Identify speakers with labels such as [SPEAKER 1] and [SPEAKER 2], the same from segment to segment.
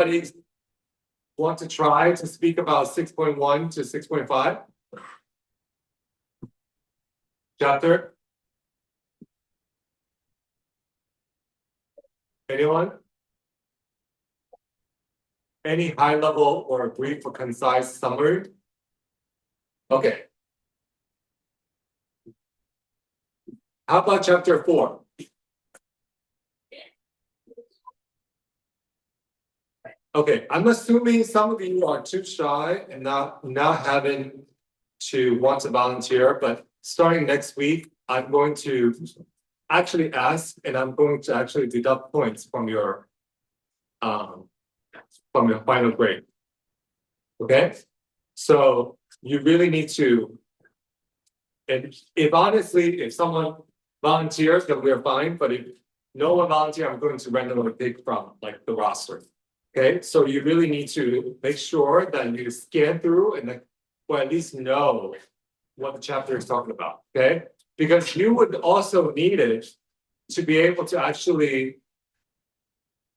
[SPEAKER 1] Anybody want to try to speak about 6.1 to 6.5? Chapter? Anyone? Any high level or brief or concise summary? Okay. How about chapter 4? Okay, I'm assuming some of you are too shy and not having to want to volunteer, but starting next week, I'm going to actually ask, and I'm going to actually deduct points from your final grade. Okay, so you really need to, and if honestly, if someone volunteers, then we're fine. But if no one volunteers, I'm going to randomly pick from like the roster. Okay, so you really need to make sure that you scan through and then, or at least know what the chapter is talking about. Okay, because you would also need it to be able to actually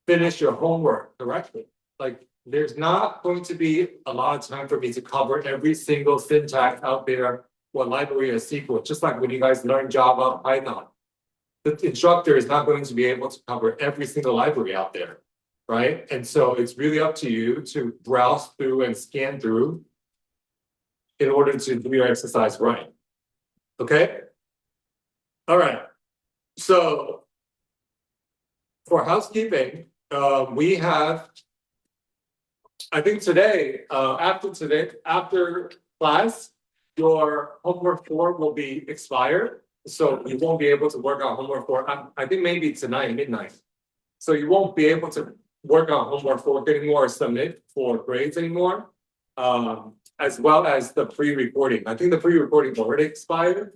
[SPEAKER 1] finish your homework correctly. Like, there's not going to be a lot of time for me to cover every single syntax out there or library or SQL, just like when you guys learn Java, Python. The instructor is not going to be able to cover every single library out there, right? And so it's really up to you to browse through and scan through in order to do your exercise right. Okay? All right. So for housekeeping, we have, I think today, after class, your homework 4 will be expired. So you won't be able to work on homework 4. I think maybe tonight, midnight. So you won't be able to work on homework 4 anymore or submit for grades anymore, as well as the pre-recording. I think the pre-recording already expired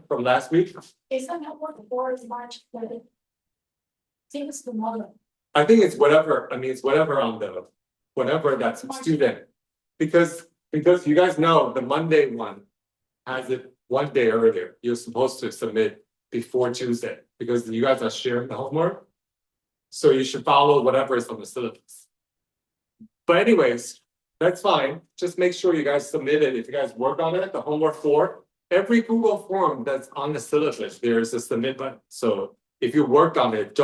[SPEAKER 1] from last week.
[SPEAKER 2] Is that homework 4 is March 30th? Seems tomorrow.
[SPEAKER 1] I think it's whatever. I mean, it's whatever on the whatever that's student, because you guys know the Monday one has it one day earlier. You're supposed to submit before Tuesday because you guys are sharing the homework. So you should follow whatever is on the syllabus. But anyways, that's fine. Just make sure you guys submit it. If you guys work on it, the homework 4, every Google form that's on the syllabus, there's a submit button. So if you work on it,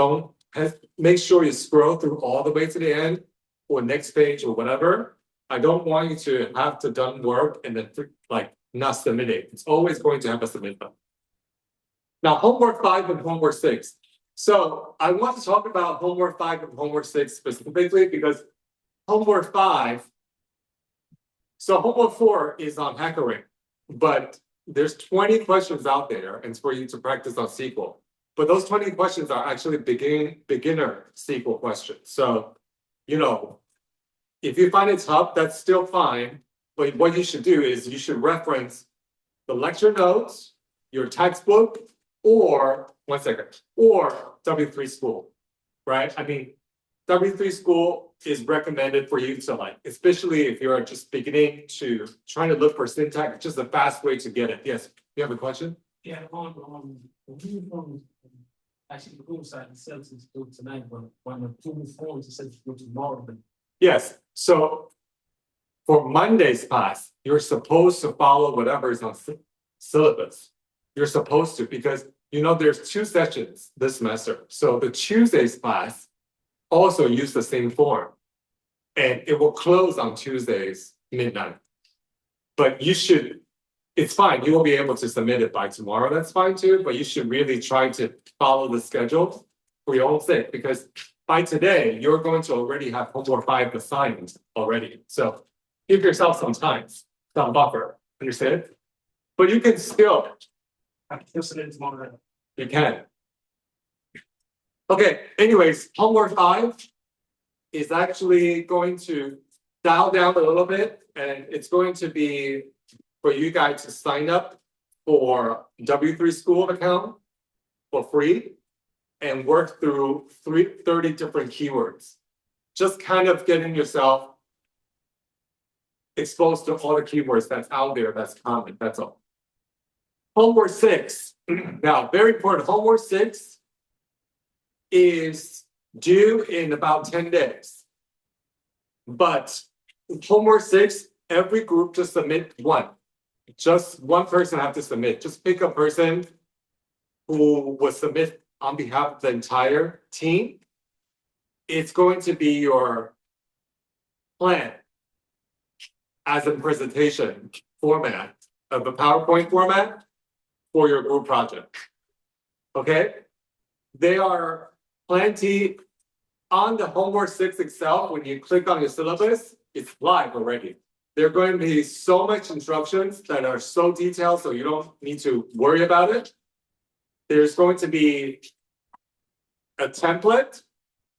[SPEAKER 1] make sure you scroll through all the way to the end or next page or whatever. I don't want you to have to done work and then like not submit it. It's always going to have a submit button. Now, homework 5 and homework 6. So I want to talk about homework 5 and homework 6 specifically because homework 5, so homework 4 is on HackerRank, but there's 20 questions out there and it's for you to practice on SQL. But those 20 questions are actually beginner SQL questions. So, you know, if you find it tough, that's still fine. But what you should do is you should reference the lecture notes, your textbook, or W3 School, right? I mean, W3 School is recommended for you to like, especially if you're just beginning to trying to look for syntax, it's just a fast way to get it. Yes, you have a question?
[SPEAKER 3] Yeah, actually the Google site it says it's due tonight, but when the Google forms it says it's due tomorrow.
[SPEAKER 1] Yes. So for Monday's class, you're supposed to follow whatever is on syllabus. You're supposed to, because you know there's 2 sessions this semester. So the Tuesday's class also use the same form. And it will close on Tuesdays midnight. But you should, it's fine. You will be able to submit it by tomorrow. That's fine too. But you should really try to follow the schedule for your own sake, because by today, you're going to already have homework 5 assigned already. So give yourself some time, some buffer. Understand? But you can still. You can. Okay, anyways, homework 5 is actually going to dial down a little bit, and it's going to be for you guys to sign up for W3 School account for free and work through 30 different keywords. Just kind of getting yourself exposed to all the keywords that's out there that's common, that's all. Homework 6, now very important, homework 6 is due in about 10 days. But homework 6, every group just submit one. Just one person have to submit. Just pick a person who will submit on behalf of the entire team. It's going to be your plan as a presentation format of a PowerPoint format for your group project. Okay? They are plenty on the homework 6 itself. When you click on your syllabus, it's live already. There are going to be so much instructions that are so detailed, so you don't need to worry about it. There's going to be a template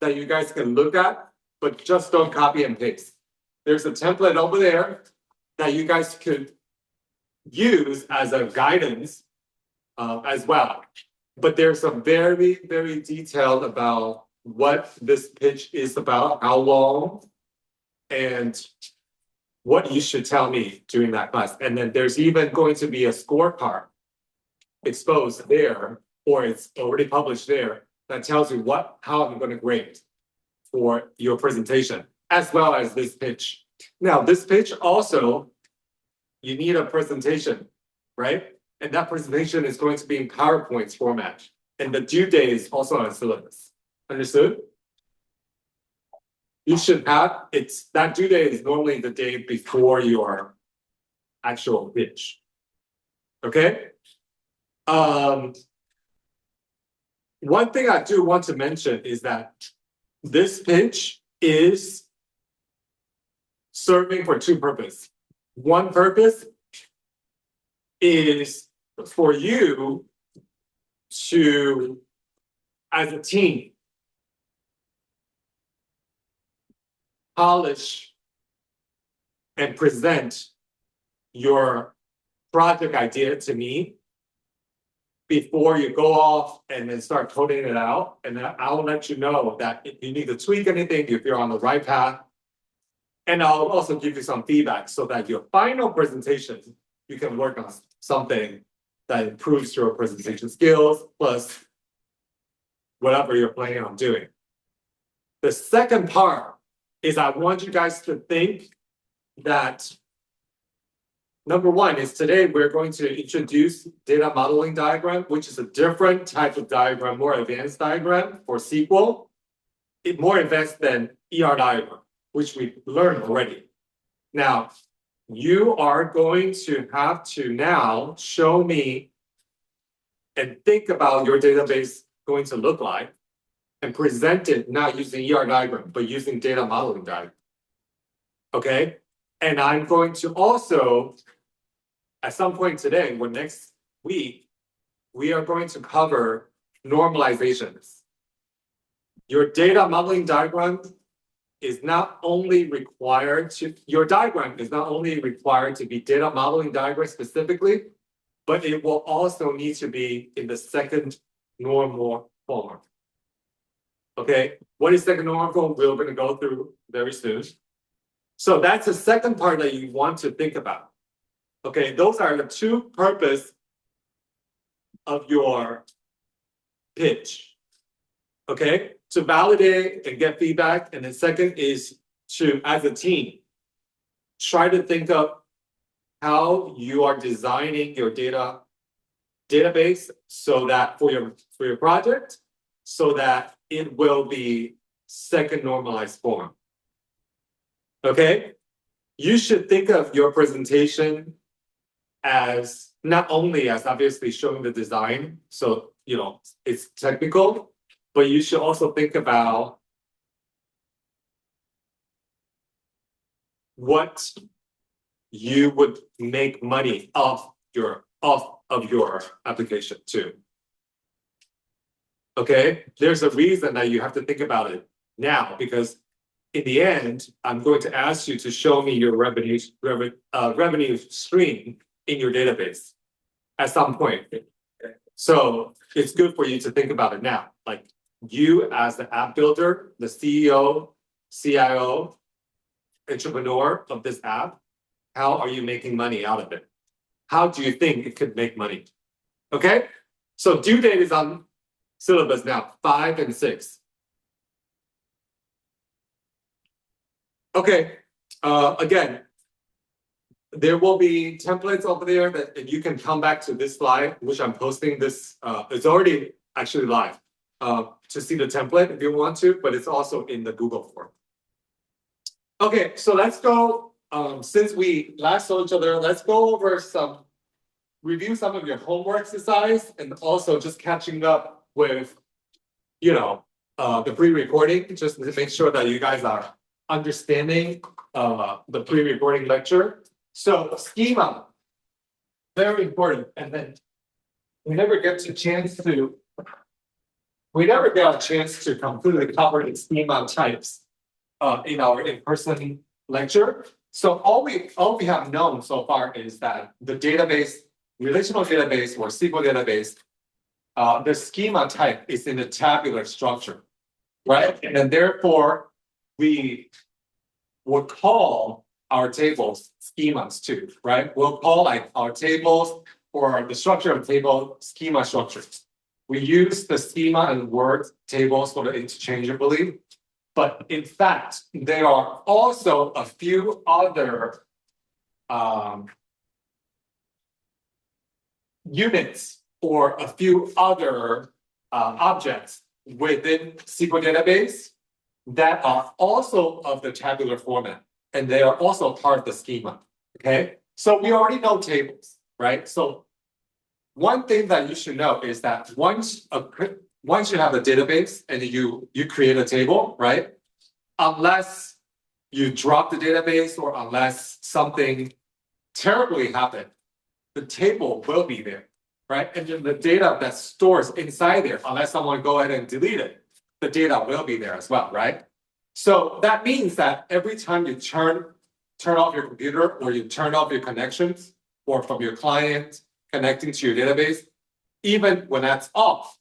[SPEAKER 1] that you guys can look at, but just don't copy and paste. There's a template over there that you guys could use as a guidance as well. But there's some very, very detailed about what this pitch is about, how long, and what you should tell me during that class. And then there's even going to be a scorecard exposed there, or it's already published there, that tells you how I'm going to grade for your presentation, as well as this pitch. Now, this pitch also, you need a presentation, right? And that presentation is going to be in PowerPoint format. And the due date is also on syllabus. Understood? You should have, that due date is normally the day before your actual pitch. Okay? One thing I do want to mention is that this pitch is serving for two purposes. One purpose is for you to, as a team, polish and present your project idea to me before you go off and then start coding it out. And then I'll let you know that if you need to tweak anything, if you're on the right path. And I'll also give you some feedback so that your final presentation, you can work on something that improves your presentation skills, plus whatever you're planning on doing. The second part is I want you guys to think that number one is today we're going to introduce data modeling diagram, which is a different type of diagram, more advanced diagram for SQL. It's more advanced than ER diagram, which we learned already. Now, you are going to have to now show me and think about your database going to look like and present it not using ER diagram, but using data modeling diagram. Okay? And I'm going to also, at some point today or next week, we are going to cover normalizations. Your data modeling diagram is not only required to, your diagram is not only required to be data modeling diagram specifically, but it will also need to be in the second normal form. Okay, what is second normal form? We're going to go through very soon. So that's the second part that you want to think about. Okay, those are the two purposes of your pitch. Okay, to validate and get feedback. And then second is to, as a team, try to think of how you are designing your database so that for your project, so that it will be second normalized form. Okay, you should think of your presentation as not only as obviously showing the design, so you know it's technical, but you should also think about what you would make money off of your application too. Okay, there's a reason that you have to think about it now, because in the end, I'm going to ask you to show me your revenue stream in your database at some point. So it's good for you to think about it now. Like you as the app builder, the CEO, CIO, entrepreneur of this app, how are you making money out of it? How do you think it could make money? Okay, so due date is on syllabus now, 5 and 6. Okay, again. There will be templates over there that you can come back to this slide, which I'm posting this, it's already actually live. To see the template if you want to, but it's also in the Google form. Okay, so let's go, since we last saw each other, let's go over review some of your homework exercise and also just catching up with, the pre-recording, just to make sure that you guys are understanding, the pre-recording lecture. So schema, very important, and then we never get a chance to completely cover the schema types in our in-person lecture. So all we have known so far is that the database, relational database or SQL database, the schema type is in a tabular structure, right? And then therefore we would call our tables schemas too, right? We'll call like our tables or the structure of table schema structures. We use the schema and word tables sort of interchangeably, but in fact, there are also a few other units or a few other objects within SQL database that are also of the tabular format, and they are also part of the schema, okay? So we already know tables, right? So one thing that you should know is that once you have a database and you create a table, right? Unless you drop the database or unless something terribly happened, the table will be there, right? And then the data that stores inside there, unless someone go ahead and delete it, the data will be there as well, right? So that means that every time you turn off your computer or you turn off your connections or from your client connecting to your database, even when that's off,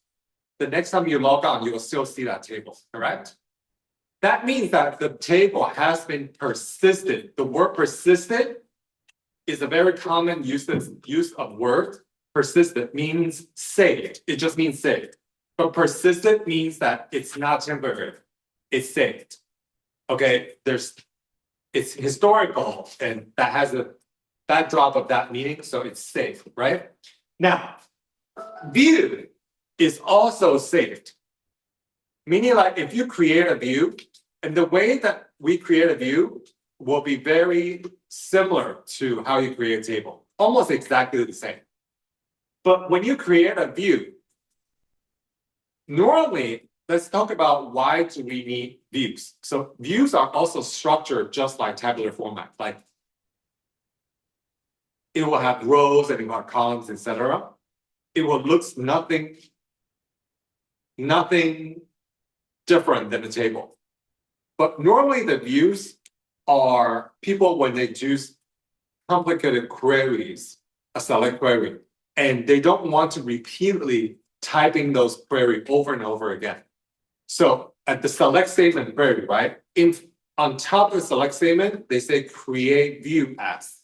[SPEAKER 1] the next time you log on, you will still see that table, correct? That means that the table has been persisted. The word persisted is a very common use of word. Persistent means saved. It just means saved. But persistent means that it's not temporary. It's saved. Okay, it's historical and that has a backdrop of that meaning, so it's saved, right? Now, view is also saved. Meaning like if you create a view, and the way that we create a view will be very similar to how you create a table, almost exactly the same. But when you create a view, normally, let's talk about why do we need views. So views are also structured just like tabular format, like it will have rows and it will have columns, etc. It will look nothing different than a table. But normally the views are people when they do complicated queries, a select query, and they don't want to repeatedly typing those queries over and over again. So at the select statement query, right? On top of the select statement, they say create view as.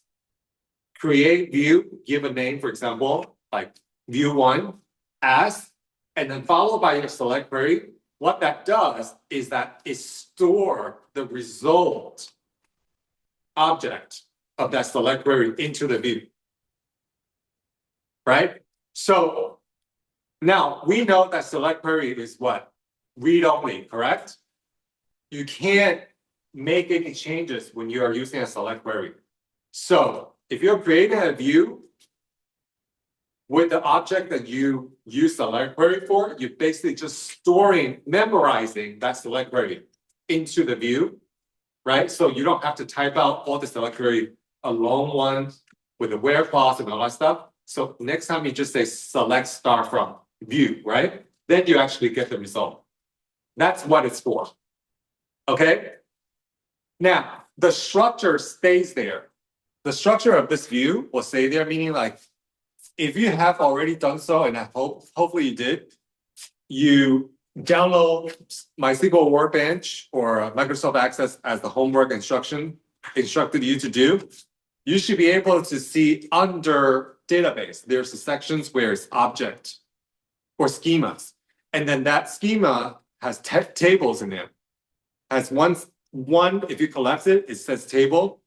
[SPEAKER 1] Create view, give a name, for example, like view one as, and then followed by your select query. What that does is that it stores the result object of that select query into the view. Right? So now we know that select query is what? Read only, correct? You can't make any changes when you are using a select query. So if you're creating a view with the object that you use select query for, you're basically just memorizing that select query into the view, right? So you don't have to type out all the select query alone one with the where clause and all that stuff. So next time you just say select star from view, right? Then you actually get the result. That's what it's for. Okay? Now, the structure stays there. The structure of this view will stay there, meaning like, if you have already done so, and I hopefully you did, you download MySQL Workbench or Microsoft Access as the homework instructed you to do, you should be able to see under database, there's the sections where it's object or schemas. And then that schema has tables in there. Has one one, if you collapse it, it says table,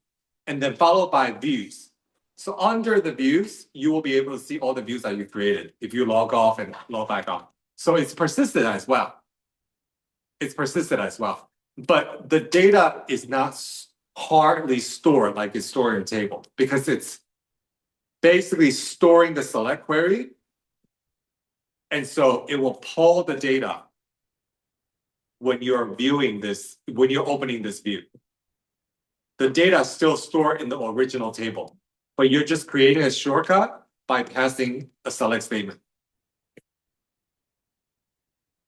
[SPEAKER 1] and then followed by views. So under the views, you will be able to see all the views that you created if you log off and log back on. So it's persistent as well. It's persistent as well. But the data is not hardly stored like it's stored in a table because it's basically storing the select query. And so it will pull the data when you're viewing this, when you're opening this view. The data is still stored in the original table, but you're just creating a shortcut by passing a select statement.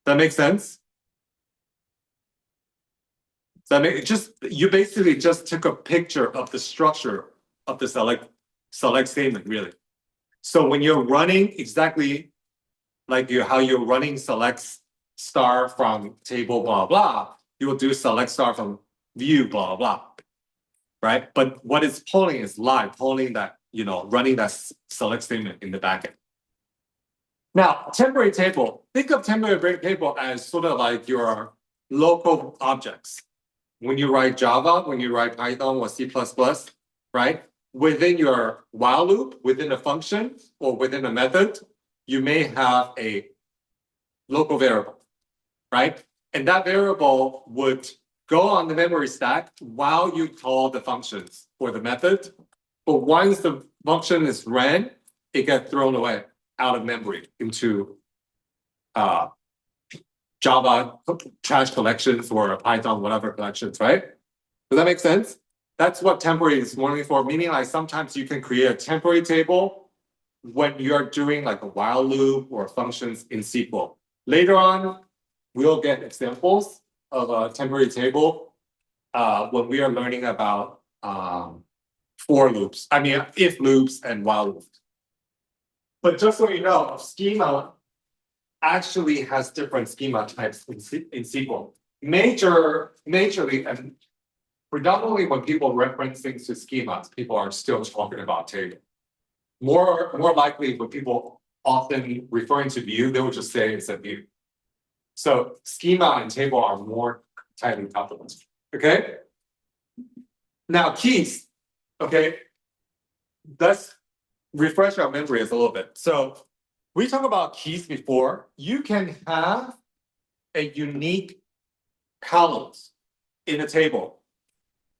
[SPEAKER 1] That makes sense? So I mean, you basically just took a picture of the structure of the select statement, really. So when you're running exactly like how you're running select star from table, blah, blah, you will do select star from view, blah, blah, right? But what it's pulling is live, pulling that, running that select statement in the backend. Now, temporary table, think of temporary table as sort of like your local objects. When you write Java, when you write Python or C++, right? Within your while loop, within a function or within a method, you may have a local variable, right? And that variable would go on the memory stack while you call the functions or the method. But once the function is ran, it gets thrown away out of memory into Java trash collections or Python, whatever collections, right? Does that make sense? That's what temporary is only for, meaning like sometimes you can create a temporary table when you're doing like a while loop or functions in SQL. Later on, we'll get examples of a temporary table when we are learning about for loops. I mean, if loops and while loops. But just so you know, schema actually has different schema types in SQL. Majorly, and predominantly when people reference things to schemas, people are still talking about table. More likely when people often referring to view, they will just say it's a view. So schema and table are more tightly coupled. Okay. Now keys. Okay. Let's refresh our memories a little bit. So we talked about keys before. You can have a unique columns in a table.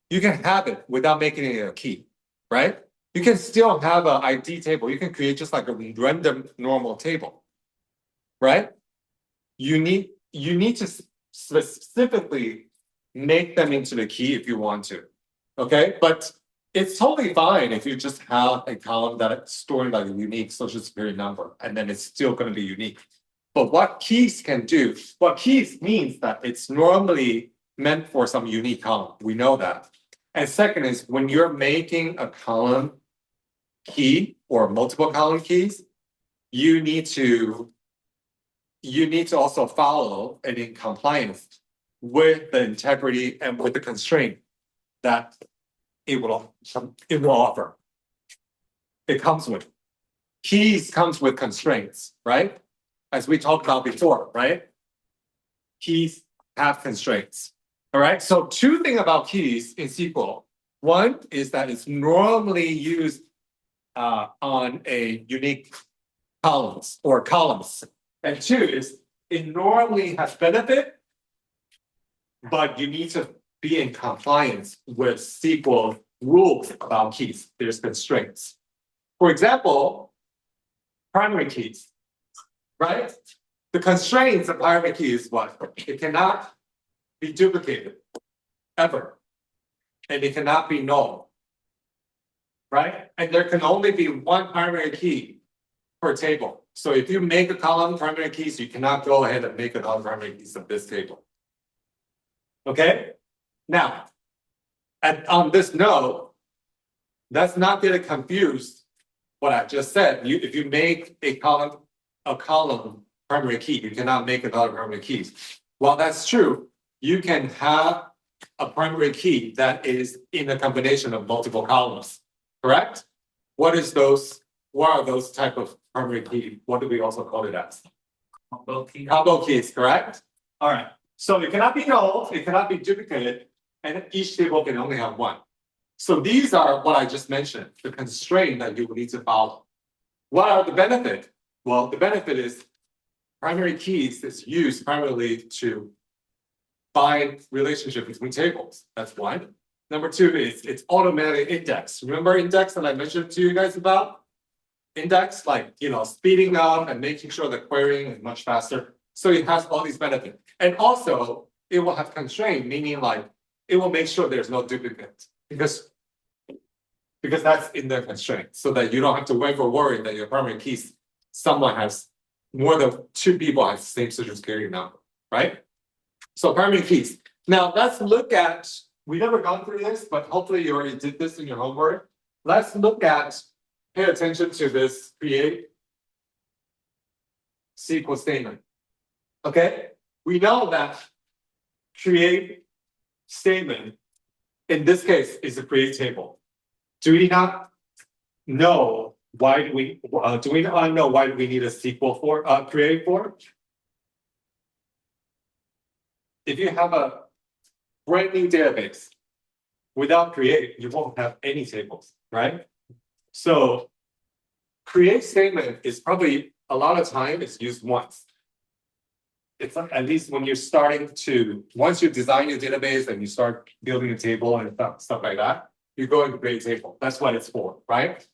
[SPEAKER 1] You can have it without making it a key, right? You can still have an ID table. You can create just like a random normal table, right? You need to specifically make them into the key if you want to, okay? But it's totally fine if you just have a column that's storing like a unique social security number, and then it's still going to be unique. But what keys can do, what keys means that it's normally meant for some unique column. We know that. And second is when you're making a column key or multiple column keys, you need to also follow and in compliance with the integrity and with the constraint that it will offer. It comes with. Keys comes with constraints, right? As we talked about before, right? Keys have constraints. All right. So two things about keys in SQL. One is that it's normally used on a unique columns. And two is it normally has benefit, but you need to be in compliance with SQL rules about keys. There's constraints. For example, primary keys, right? The constraints of primary key is what? It cannot be duplicated ever. And it cannot be null, right? And there can only be one primary key per table. So if you make a column primary keys, you cannot go ahead and make another primary keys of this table. Okay? Now, on this note, let's not get it confused what I just said. If you make a column primary key, you cannot make another primary keys. While that's true, you can have a primary key that is in a combination of multiple columns, correct? What are those type of primary key? What do we also call it as? Combo keys, correct? All right. So it cannot be null, it cannot be duplicated, and each table can only have one. So these are what I just mentioned, the constraint that you will need to follow. What are the benefit? Well, the benefit is primary keys is used primarily to find relationship between tables. That's one. Number two is it's automatic index. Remember index that I mentioned to you guys about? Index, like, speeding up and making sure the querying is much faster. So it has all these benefits. And also, it will have constraint, meaning like, it will make sure there's no duplicate because that's in the constraint, so that you don't have to wait or worry that your primary keys, someone has more than two people have the same social security number, right? So primary keys. Now let's look at, we never gone through this, but hopefully you already did this in your homework. Let's look at, pay attention to this create SQL statement. Okay, we know that create statement in this case is a create table. Do we not know why do we not know why do we need a SQL for create for? If you have a brand new database without create, you won't have any tables, right? So create statement is probably a lot of time it's used once. It's like, at least when you're starting to, once you design your database and you start building a table and stuff like that, you go into create table. That's what it's for, right?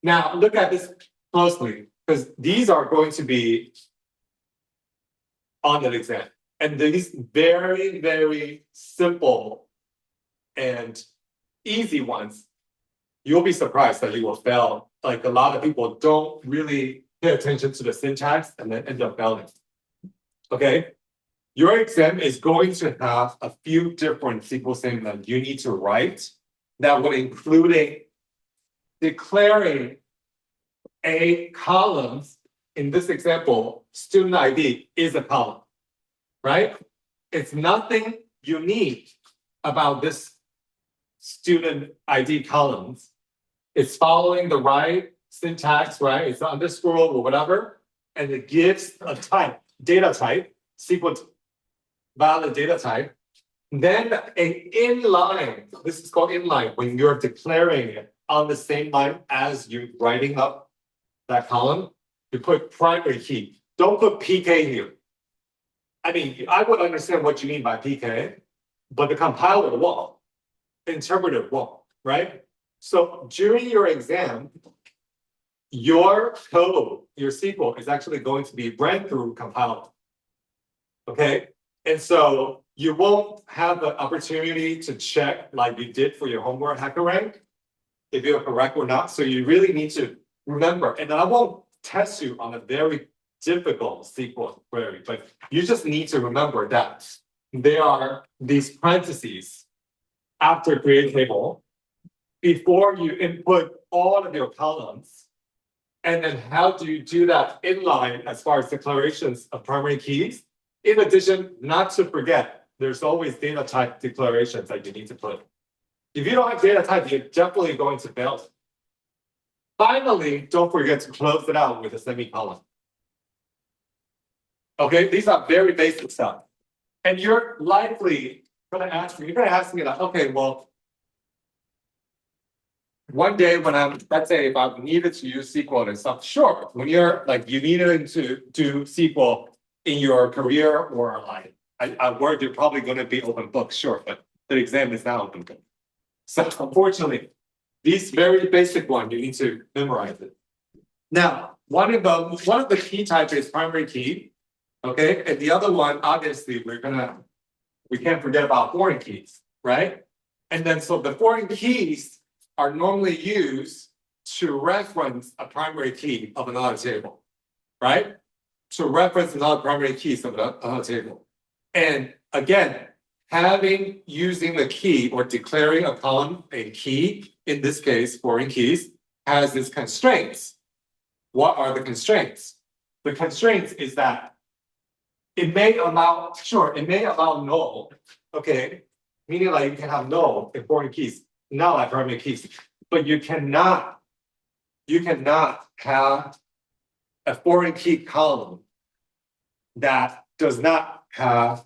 [SPEAKER 1] Now look at this closely, because these are going to be on the exam. And these very, very simple and easy ones, you'll be surprised that you will fail. Like a lot of people don't really pay attention to the syntax and then end up failing. Okay, your exam is going to have a few different SQL statements you need to write that would include declaring a column. In this example, student ID is a column, right? It's nothing unique about this student ID columns. It's following the right syntax, right? It's underscore or whatever, and it gives a type. Data type, SQL valid data type, then an inline, this is called inline, when you're declaring it on the same line as you're writing up that column, you put primary key. Don't put PK here. I mean, I would understand what you mean by PK, but the compiler won't, interpreter won't, right? So during your exam, your code, your SQL is actually going to be ran through compiler. Okay, and so you won't have the opportunity to check like you did for your homework HackerRank if you're correct or not. So you really need to remember, and I won't test you on a very difficult SQL query, but you just need to remember that there are these parentheses after create table before you input all of your columns. And then how do you do that inline as far as declarations of primary keys? In addition, not to forget, there's always data type declarations that you need to put. If you don't have data type, you're definitely going to fail. Finally, don't forget to close it out with a semicolon. Okay, these are very basic stuff. And you're likely going to ask me, like, okay, well, one day when let's say if I needed to use SQL and stuff, sure. When you're like, you needed to do SQL in your career or like, I work, you're probably going to be open book, sure, but the exam is not open book. So unfortunately, these very basic one, you need to memorize it. Now, one of the key types is primary key, okay? And the other one, obviously, we can't forget about foreign keys, right? And then so the foreign keys are normally used to reference a primary key of another table, right? To reference another primary keys of another table. And again, using the key or declaring a column a key, in this case, foreign keys, has its constraints. What are the constraints? The constraints is that it may allow null, okay? Meaning like you can have null in foreign keys, not like primary keys, but you cannot have a foreign key column that does not have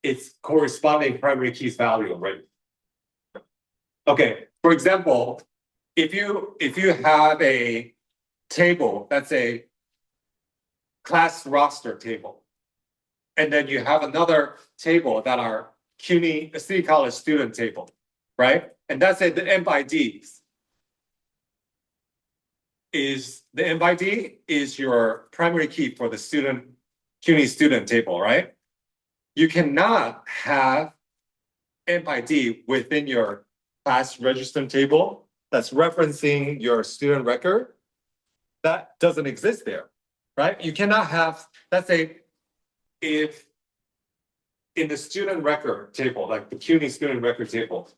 [SPEAKER 1] its corresponding primary keys value already. Okay, for example, if you have a table that's a class roster table, and then you have another table that are CUNY City College student table, right? And that's it, the M by Ds. Is the M by D is your primary key for the student CUNY student table, right? You cannot have M by D within your class register table that's referencing your student record. That doesn't exist there, right? You cannot have, let's say, if in the student record table, like the CUNY student record table,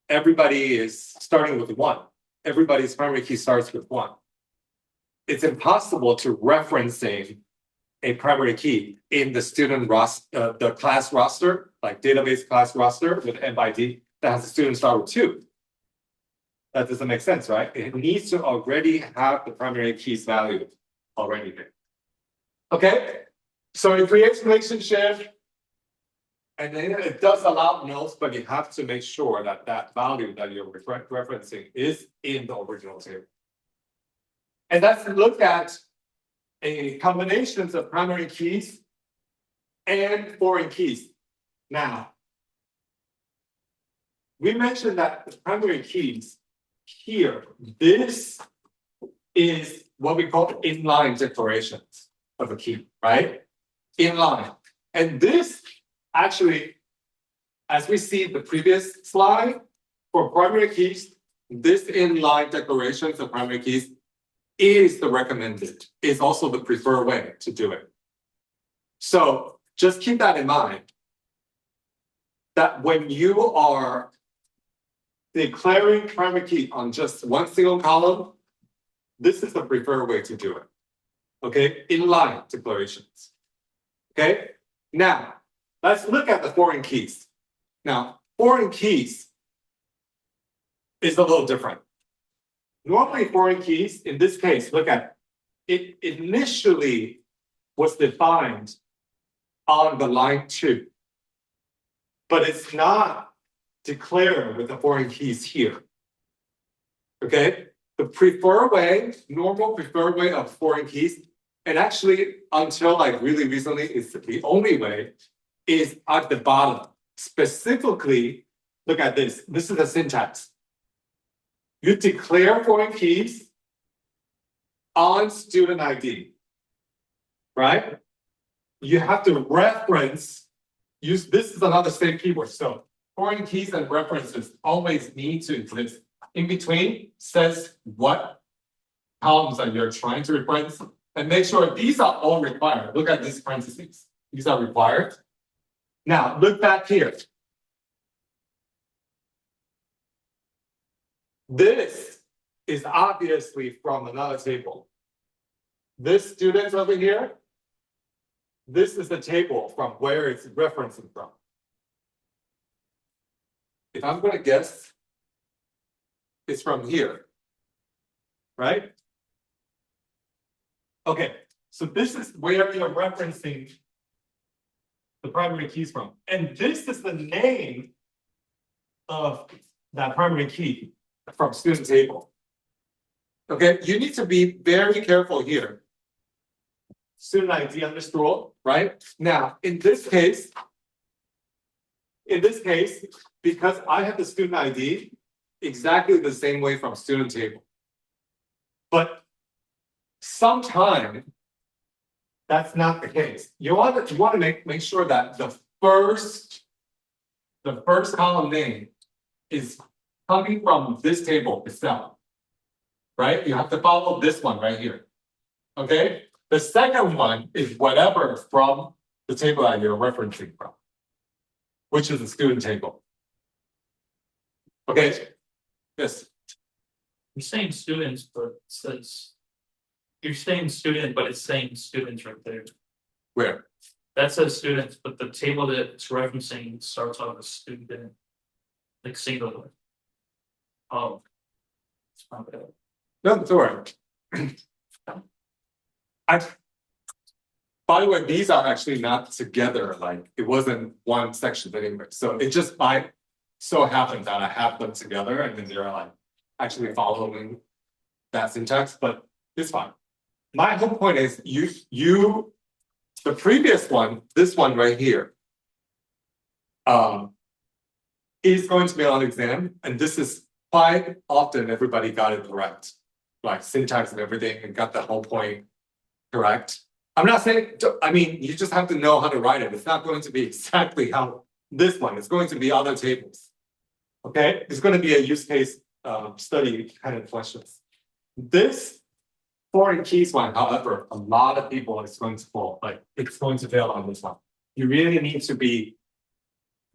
[SPEAKER 1] everybody is starting with 1. Everybody's primary key starts with 1. It's impossible to referencing a primary key in the student roster, the class roster, like database class roster with M by D that has a student start with 2. That doesn't make sense, right? It needs to already have the primary keys value already there. Okay, so it creates relationship, and then it does allow nodes, but you have to make sure that that value that you're referencing is in the original table. And let's look at a combinations of primary keys and foreign keys. Now, we mentioned that the primary keys here, this is what we call inline declarations of a key, right? Inline. And this actually, as we see in the previous slide, for primary keys, this inline declarations of primary keys is the recommended, is also the preferred way to do it. So just keep that in mind, that when you are declaring primary key on just one single column, this is the preferred way to do it. Okay, inline declarations. Okay, now let's look at the foreign keys. Now, foreign keys is a little different. Normally, foreign keys, in this case, look at it, initially was defined on the line 2, but it's not declared with the foreign keys here. Okay, the preferred way, normal preferred way of foreign keys, and actually until like really recently, it's the only way, is at the bottom. Specifically, look at this. This is the syntax. You declare foreign keys on student ID, right? You have to reference, use, this is another same keyword. So foreign keys and references always need to exist. In between says what columns that you're trying to reference, and make sure these are all required. Look at these parentheses. These are required. Now look back here. This is obviously from another table. This student over here, this is the table from where it's referencing from. If I'm going to guess, it's from here, right? Okay, so this is where you're referencing the primary keys from. And this is the name of that primary key from student table. Okay, you need to be very careful here. Student ID underscore, right? Now, in this case, because I have the student ID exactly the same way from student table. But sometimes that's not the case. You want to make sure that the first column name is coming from this table itself, right? You have to follow this one right here. Okay. The second one is whatever from the table that you're referencing from, which is the student table. Okay. Yes.
[SPEAKER 3] You're saying students, but it says you're saying student, but it's saying students right there.
[SPEAKER 1] Where?
[SPEAKER 3] That says students, but the table that it's referencing starts off as student, like singular. Oh, it's not bad.
[SPEAKER 1] No, it's all right. By the way, these are actually not together, like it wasn't one section anyway, so it just might so happen that I have them together and then they're like actually following that syntax, but it's fine. My whole point is the previous one, this one right here, is going to be on exam, and this is quite often everybody got it correct, like syntax and everything, and got the whole point correct. I'm not saying, I mean, you just have to know how to write it. It's not going to be exactly how this one, it's going to be other tables. Okay, it's going to be a use case study kind of questions. This foreign keys one, however, a lot of people is going to fall, like it's going to fail on this one. You really need to be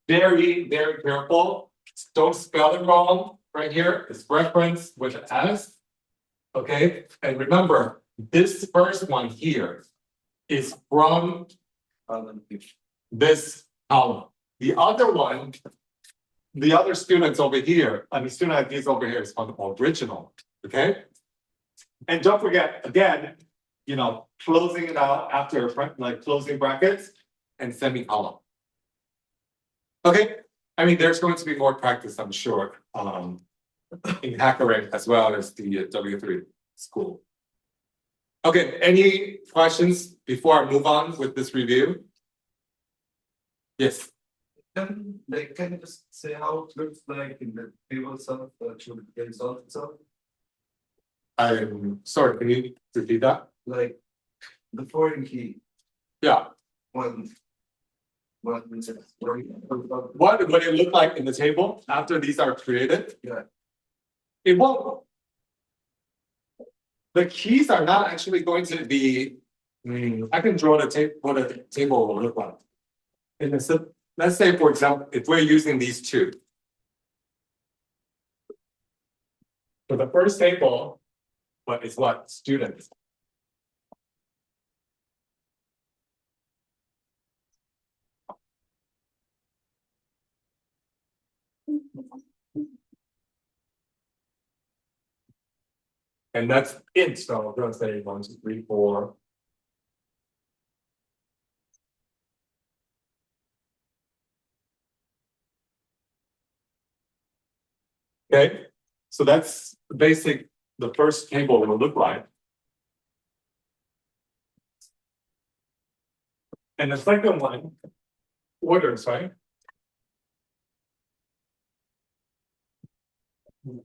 [SPEAKER 1] very, very careful. Don't spell it wrong right here. It's reference with an S. Okay, and remember, this first one here is from this column. The other one, the other students over here, I mean, student IDs over here is from the original. Okay, and don't forget again, you know, closing it out after like closing brackets and semicolon. Okay, I mean, there's going to be more practice, I'm sure, in HackerRank as well as the W3 school. Okay, any questions before I move on with this review? Yes.
[SPEAKER 4] Can you just say how it looks like in the table itself, the result itself?
[SPEAKER 1] I'm sorry, can you repeat that?
[SPEAKER 4] Like the foreign key,
[SPEAKER 1] Yeah.
[SPEAKER 4] what
[SPEAKER 1] What would it look like in the table after these are created?
[SPEAKER 4] Yeah.
[SPEAKER 1] It won't. The keys are not actually going to be. I can draw the table. What a table will look like. And let's say, for example, if we're using these two. For the first table, what is what? Students. And that's int, so we're going to say 1, 2, 3, 4. Okay, so that's the basic, the first table will look like. And the second one, orders, right? Okay.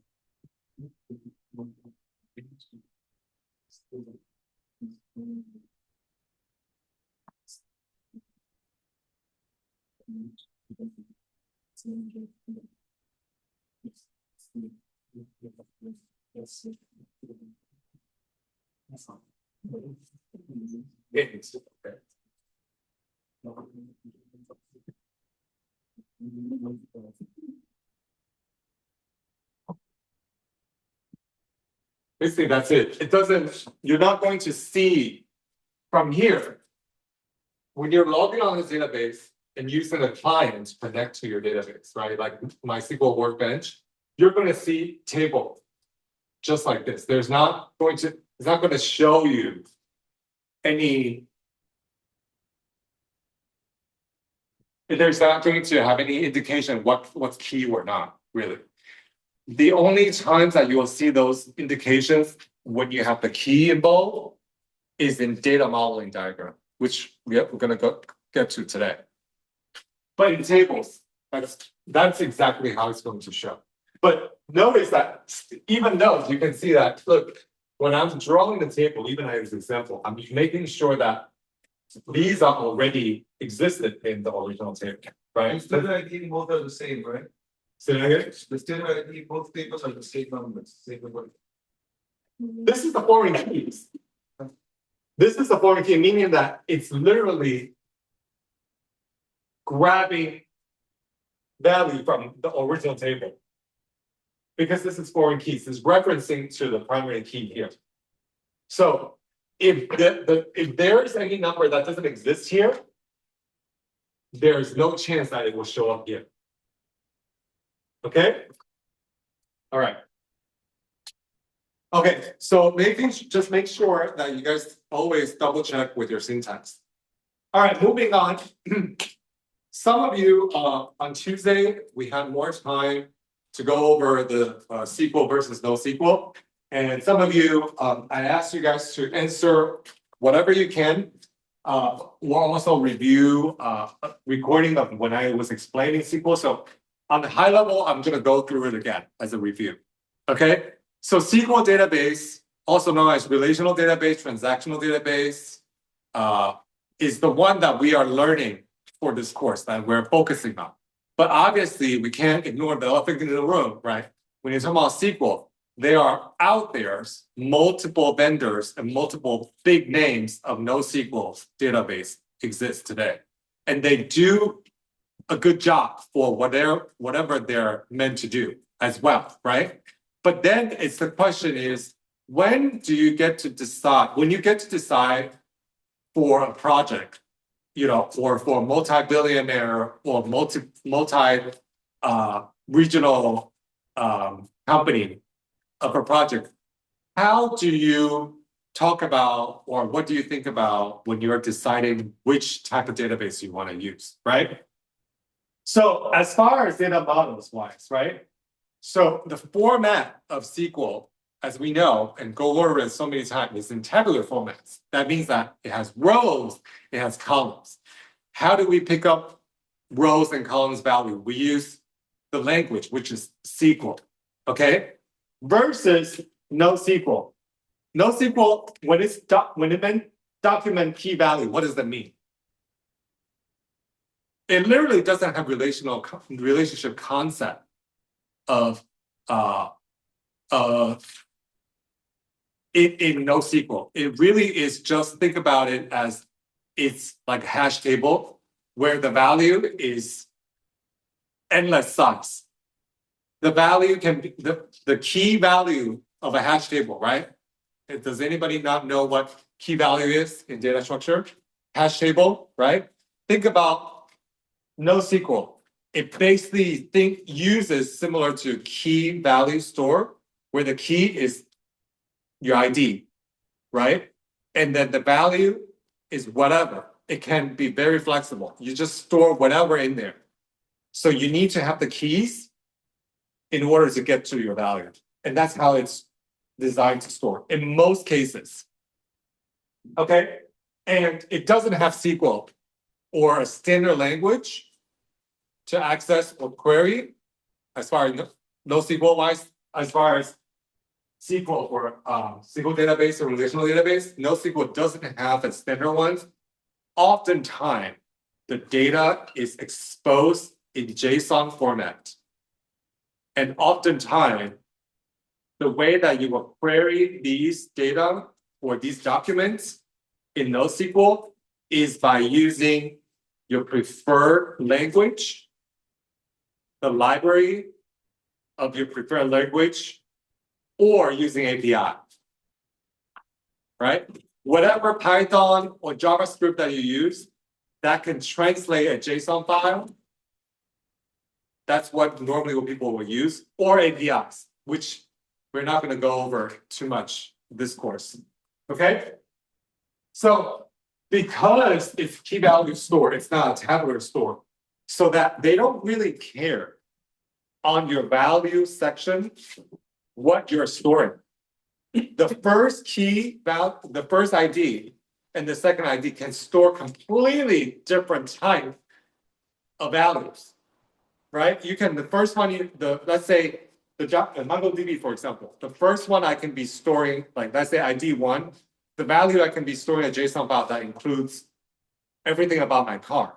[SPEAKER 1] Basically, that's it. It doesn't, you're not going to see from here. When you're logging on this database and using a client to connect to your database, right? Like MySQL Workbench, you're going to see table just like this. It's not going to show you any. There's not going to have any indication what's key or not, really. The only times that you will see those indications when you have the key involved is in data modeling diagram, which we're going to get to today. But in tables, that's exactly how it's going to show. But notice that even though you can see that, look, when I'm drawing the table, even as an example, I'm making sure that these are already existed in the original table, right?
[SPEAKER 4] The student ID both are the same, right?
[SPEAKER 1] Say that again?
[SPEAKER 4] The student ID, both tables are the same numbers, same number.
[SPEAKER 1] This is the foreign keys. This is the foreign key, meaning that it's literally grabbing value from the original table. Because this is foreign keys, it's referencing to the primary key here. So if there is any number that doesn't exist here, there's no chance that it will show up here. Okay? All right. Okay, so just make sure that you guys always double check with your syntax. All right, moving on. Some of you, on Tuesday, we had more time to go over the SQL versus NoSQL. And some of you, I asked you guys to answer whatever you can. We'll also review a recording of when I was explaining SQL. So on the high level, I'm gonna go through it again as a review. Okay, so SQL database, also known as relational database, transactional database, is the one that we are learning for this course that we're focusing on. But obviously, we can't ignore the elephant in the room, right? When you talk about SQL, there are out there multiple vendors and multiple big names of NoSQL database exist today. And they do a good job for whatever they're meant to do as well, right? But then it's the question is, when do you get to decide, when you get to decide for a project, you know, or for a multi-billionaire or regional company of a project, how do you talk about or what do you think about when you're deciding which type of database you want to use, right? So as far as data models wise, right? So the format of SQL, as we know, and go over it so many times, is in tabular formats. That means that it has rows, it has columns. How do we pick up rows and columns value? We use the language, which is SQL, okay? Versus NoSQL. NoSQL, when it meant document key value, what does that mean? It literally doesn't have relationship concept of in NoSQL. It really is just think about it as it's like a hash table where the value is endless size. The value can be the key value of a hash table, right? Does anybody not know what key value is in data structure? Hash table, right? Think about NoSQL. It basically uses similar to key value store, where the key is your ID, right? And then the value is whatever. It can be very flexible. You just store whatever in there. So you need to have the keys in order to get to your value. And that's how it's designed to store in most cases. Okay? And it doesn't have SQL or a standard language to access or query as far as NoSQL wise, as far as SQL or SQL database or relational database, NoSQL doesn't have a standard one. Oftentimes, the data is exposed in JSON format. And oftentimes, the way that you will query these data or these documents in NoSQL is by using your preferred language, the library of your preferred language, or using API, right? Whatever Python or JavaScript that you use, that can translate a JSON file. That's what normally what people will use, or APIs, which we're not going to go over too much this course, okay? So because it's key value store, it's not a tabular store, so that they don't really care on your value section what you're storing. The first key value, the first ID and the second ID can store completely different type of values, right? You can, the first one, let's say the MongoDB, for example, the first one I can be storing, like let's say ID 1, the value I can be storing a JSON file that includes everything about my car.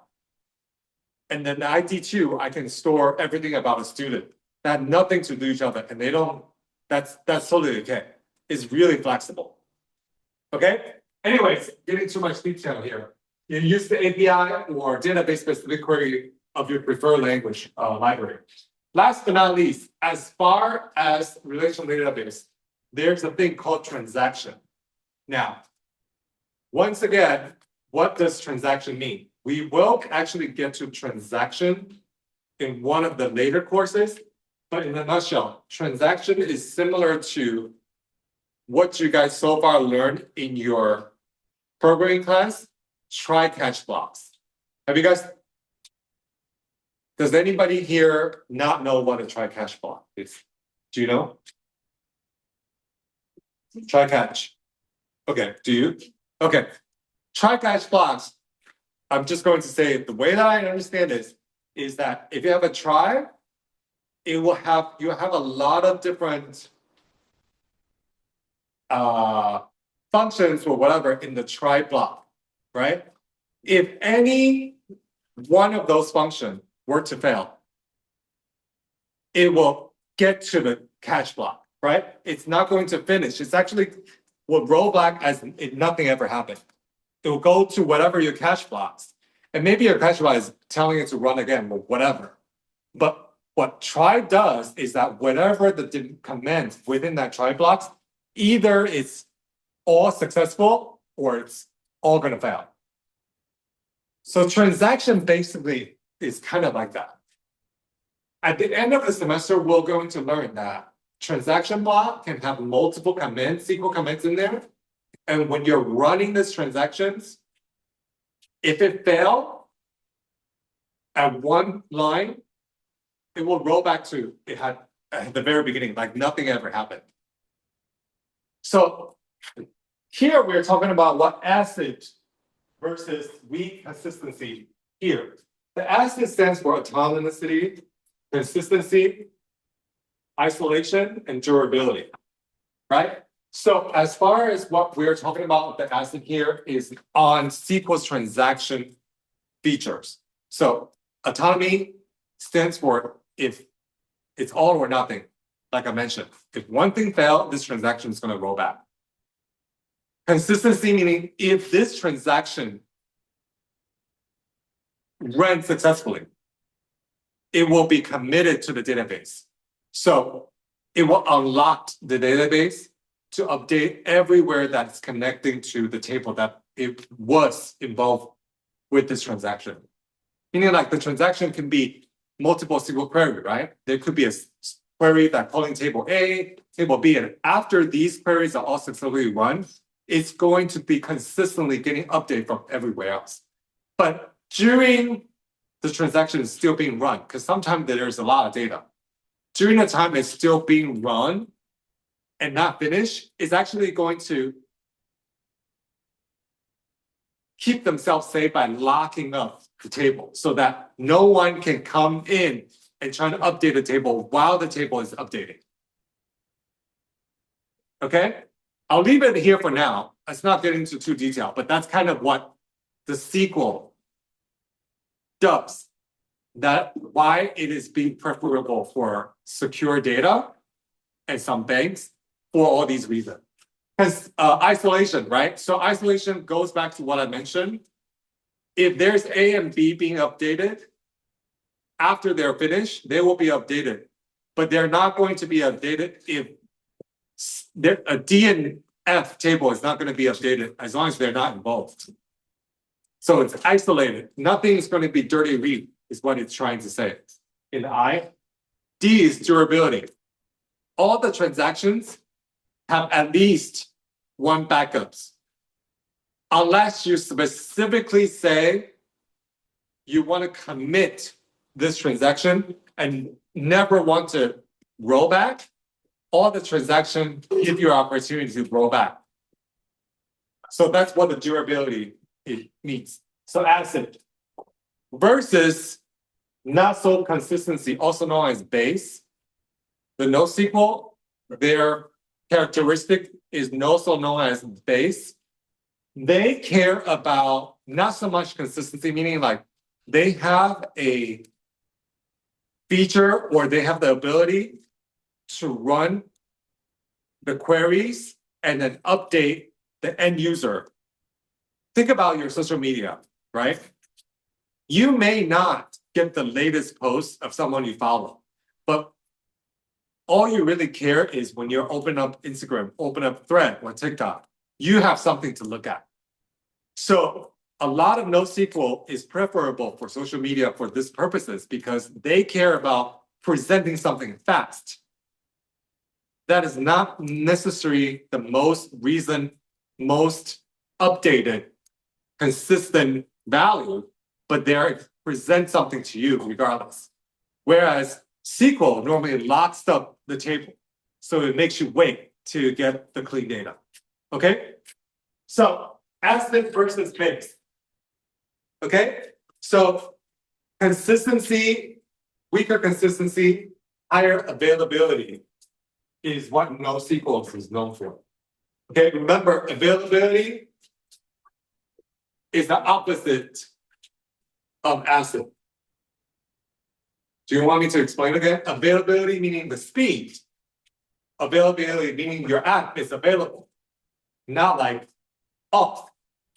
[SPEAKER 1] And then the ID 2, I can store everything about a student that have nothing to do with each other, and they don't, that's totally okay. It's really flexible. Okay? Anyways, getting too much detail here. You use the API or database-specific query of your preferred language library. Last but not least, as far as relational database, there's a thing called transaction. Now, once again, what does transaction mean? We will actually get to transaction in one of the later courses, but in a nutshell, transaction is similar to what you guys so far learned in your programming class, try-catch blocks. Have you guys? Does anybody here not know what a try-catch block is? Do you know? Try-catch. Okay, do you? Okay. Try-catch blocks, I'm just going to say, the way that I understand this is that if you have a try, you have a lot of different functions or whatever in the try block, right? If any one of those functions were to fail, it will get to the catch block, right? It's not going to finish. It's actually will roll back as if nothing ever happened. It will go to whatever your catch blocks. And maybe your catch block is telling it to run again or whatever. But what try does is that whatever the command within that try blocks, either it's all successful or it's all gonna fail. So transaction basically is kind of like that. At the end of the semester, we're going to learn that transaction block can have multiple commands, SQL commands in there. And when you're running these transactions, if it fails at one line, it will roll back to it had at the very beginning, like nothing ever happened. So here we're talking about what ACID versus weak consistency here. The ACID stands for autonomy, consistency, isolation, and durability, right? So as far as what we're talking about with the ACID here is on SQL's transaction features. So autonomy stands for if it's all or nothing, like I mentioned. If one thing failed, this transaction is going to roll back. Consistency meaning if this transaction ran successfully, it will be committed to the database. So it will unlock the database to update everywhere that's connecting to the table that it was involved with this transaction. Meaning like the transaction can be multiple SQL query, right? There could be a query that calling table A, table B, and after these queries are all successfully run, it's going to be consistently getting update from everywhere else. But during the transaction is still being run, because sometimes there's a lot of data. During the time it's still being run and not finished, it's actually going to keep themselves safe by locking up the table so that no one can come in and try to update the table while the table is updating. Okay? I'll leave it here for now. Let's not get into too detail, but that's kind of what the SQL does. That why it is being preferable for secure data and some banks for all these reasons. Because isolation, right? So isolation goes back to what I mentioned. If there's A and B being updated, after they're finished, they will be updated. But they're not going to be updated if a D and F table is not going to be updated as long as they're not involved. So it's isolated. Nothing is going to be dirty read, is what it's trying to say. In I, D is durability. All the transactions have at least one backups. Unless you specifically say you want to commit this transaction and never want to roll back, all the transactions give you an opportunity to roll back. So that's what the durability it means. So ACID versus not so consistency, also known as base. The NoSQL, their characteristic is also known as base. They care about not so much consistency, meaning like they have a feature or they have the ability to run the queries and then update the end user. Think about your social media, right? You may not get the latest post of someone you follow, but all you really care is when you open up Instagram, open up Thread or TikTok, you have something to look at. So a lot of NoSQL is preferable for social media for this purposes because they care about presenting something fast. That is not necessarily the most recent, most updated consistent value, but they present something to you regardless. Whereas SQL normally locks up the table, so it makes you wait to get the clean data. Okay? So acid versus base. Okay? So consistency, weaker consistency, higher availability is what NoSQL is known for. Okay, remember availability is the opposite of acid. Do you want me to explain again? Availability meaning the speed. Availability meaning your app is available. Not like off,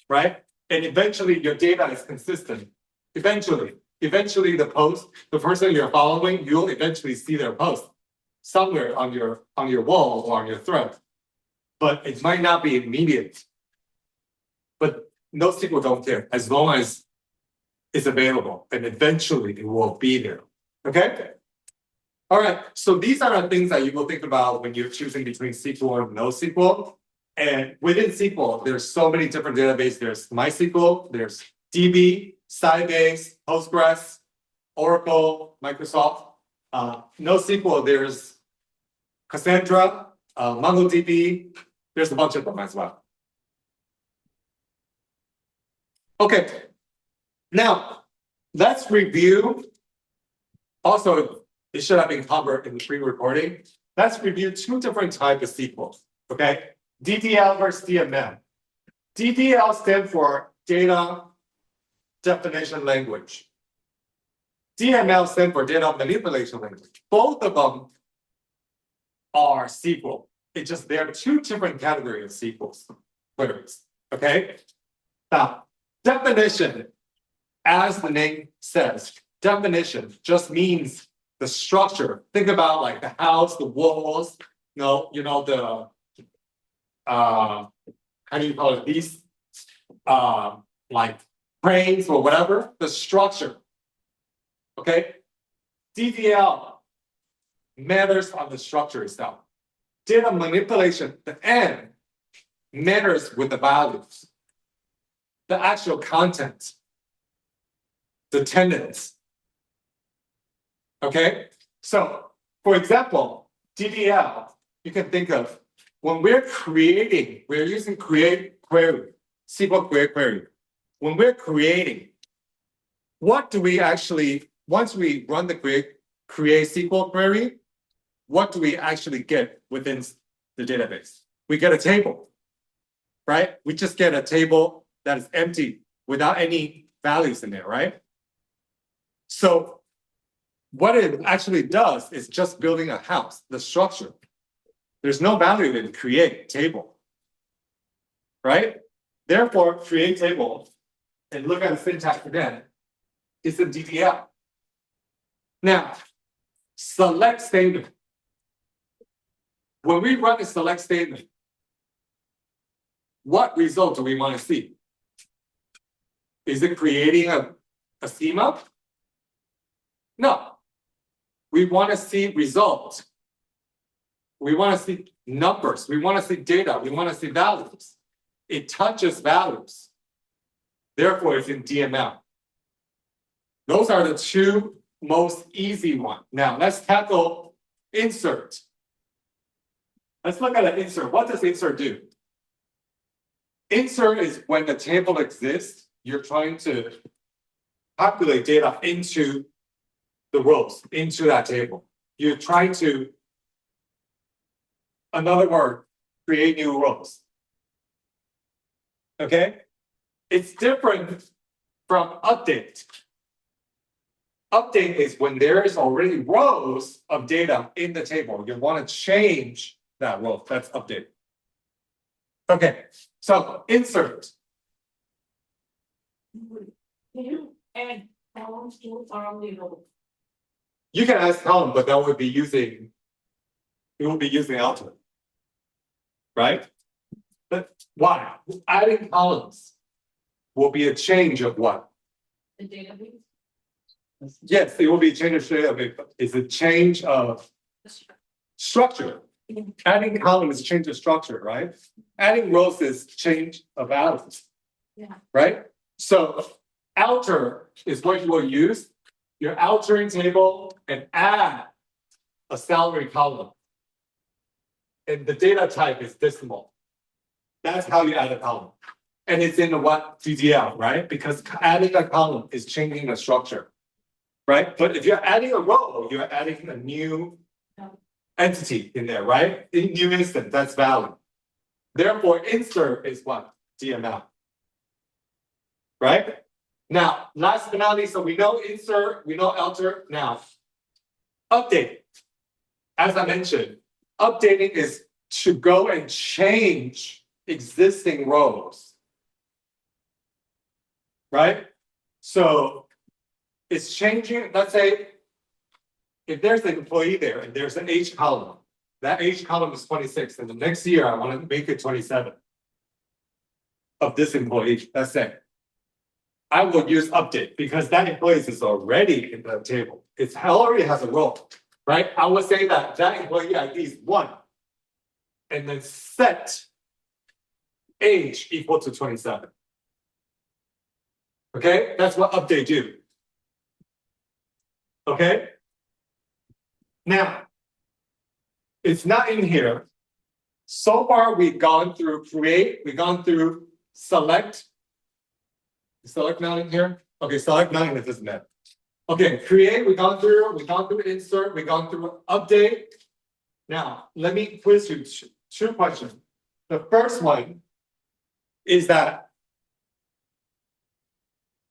[SPEAKER 1] right? And eventually your data is consistent. Eventually the post, the person you're following, you'll eventually see their post somewhere on your wall or on your thread. But it might not be immediate. But NoSQL don't care as long as it's available and eventually it will be there. Okay? All right, so these are the things that you will think about when you're choosing between SQL and NoSQL. And within SQL, there's so many different databases. There's MySQL, there's DB, Sybase, Postgres, Oracle, Microsoft. NoSQL, there's Cassandra, MongoDB. There's a bunch of them as well. Okay, now let's review. Also, it should have been covered in the pre-recording. Let's review two different types of SQL. Okay, DDL versus DML. DDL stands for Data Definition Language. DML stands for Data Manipulation Language. Both of them are SQL. It's just there are two different categories of SQL queries. Okay, now definition, as the name says, definition just means the structure. Think about like the house, the walls, the how do you call it? These like frames or whatever, the structure. Okay? DDL matters on the structure itself. Data manipulation, the end, matters with the values. The actual content, the tenants. Okay, so for example, DDL, you can think of when we're using create query, SQL create query. When we're creating, what do we actually, once we run the create SQL query, what do we actually get within the database? We get a table, right? We just get a table that is empty without any values in there, right? So what it actually does is just building a house, the structure. There's no value in create table, right? Therefore, create table, and look at the syntax again, is a DDL. Now, select statement. When we run a select statement, what result do we want to see? Is it creating a schema? No. We want to see results. We want to see numbers. We want to see data. We want to see values. It touches values. Therefore, it's in DML. Those are the two most easy ones. Now, let's tackle insert. Let's look at an insert. What does insert do? Insert is when the table exists, you're trying to populate data into the rows, into that table. You're trying to, another word, create new rows. Okay? It's different from update. Update is when there is already rows of data in the table. You want to change that row. That's update. Okay, so insert.
[SPEAKER 2] Can you add columns to or only rows?
[SPEAKER 1] You can add column, but that would be using, it will be using output. Right? But why? Adding columns will be a change of what?
[SPEAKER 2] The database?
[SPEAKER 1] Yes, it will be a change of database. It's a change of structure. Adding column is change of structure, right? Adding rows is change of values.
[SPEAKER 2] Yeah.
[SPEAKER 1] Right? So alter is what you will use. Your altering table and add a salary column. And the data type is decimal. That's how you add a column. And it's in the what? DDL, right? Because adding a column is changing the structure. Right? But if you're adding a row, you're adding a new entity in there, right? In new instance, that's valid. Therefore, insert is what? DML. Right? Now, last but not least, so we know insert, we know alter. Now, update. As I mentioned, updating is to go and change existing rows. Right? So it's changing, let's say, if there's an employee there and there's an age column, that age column is 26, and the next year I want to make it 27 of this employee, let's say. I will use update because that employee is already in the table. It already has a role, right? I will say that that employee ID is 1, and then set age equal to 27. Okay, that's what update do. Okay. Now, it's not in here. So far, we've gone through create, we've gone through select. Select not in here. Okay, select not in this net. Okay, create, we've gone through insert, we've gone through update. Now, let me quiz you two questions. The first one is that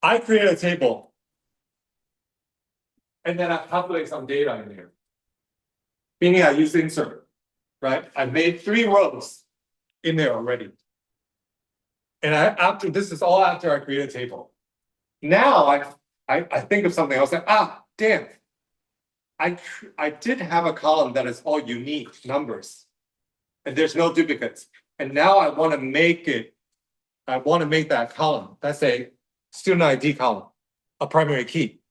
[SPEAKER 1] I create a table and then I populate some data in there. Meaning I use insert, right? I made 3 rows in there already. And after this is all after I create a table. Now I think of something else. Damn. I did have a column that is all unique numbers, and there's no duplicates. And now I want to make it. I want to make that column. That's a student ID column, a primary key.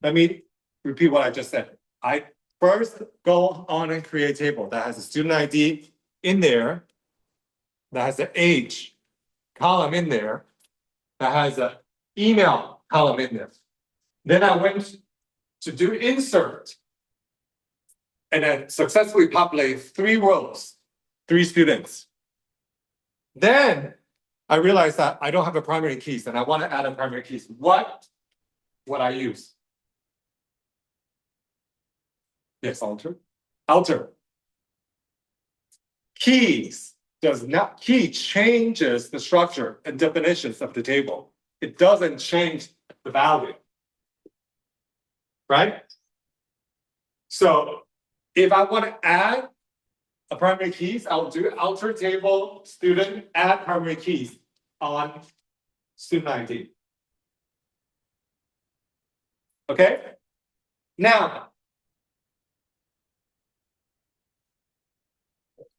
[SPEAKER 1] Let me repeat what I just said. I first go on and create a table that has a student ID in there, that has an age column in there, that has an email column in there. Then I went to do insert and then successfully populate 3 rows, 3 students. Then I realized that I don't have a primary keys and I want to add a primary keys. What would I use? Yes, alter. Alter. Keys does not, key changes the structure and definitions of the table. It doesn't change the value. Right? So if I want to add a primary keys, I'll do alter table student add primary keys on student ID. Okay? Now,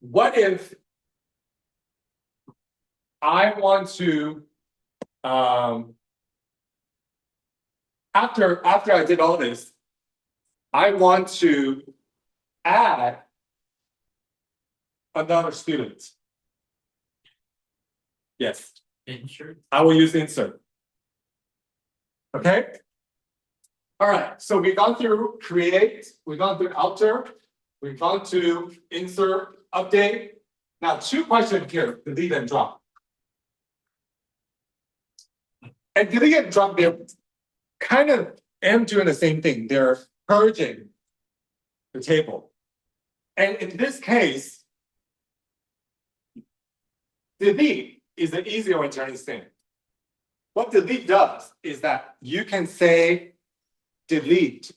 [SPEAKER 1] what if I want to after I did all this, I want to add another student. Yes,
[SPEAKER 3] Insert.
[SPEAKER 1] I will use insert. Okay. All right, so we've gone through create, we've gone through alter, we've gone to insert, update. Now, 2 questions here, delete and drop. And delete and drop, they're kind of am doing the same thing. They're purging the table. And in this case, delete is the easier one to understand. What delete does is that you can say delete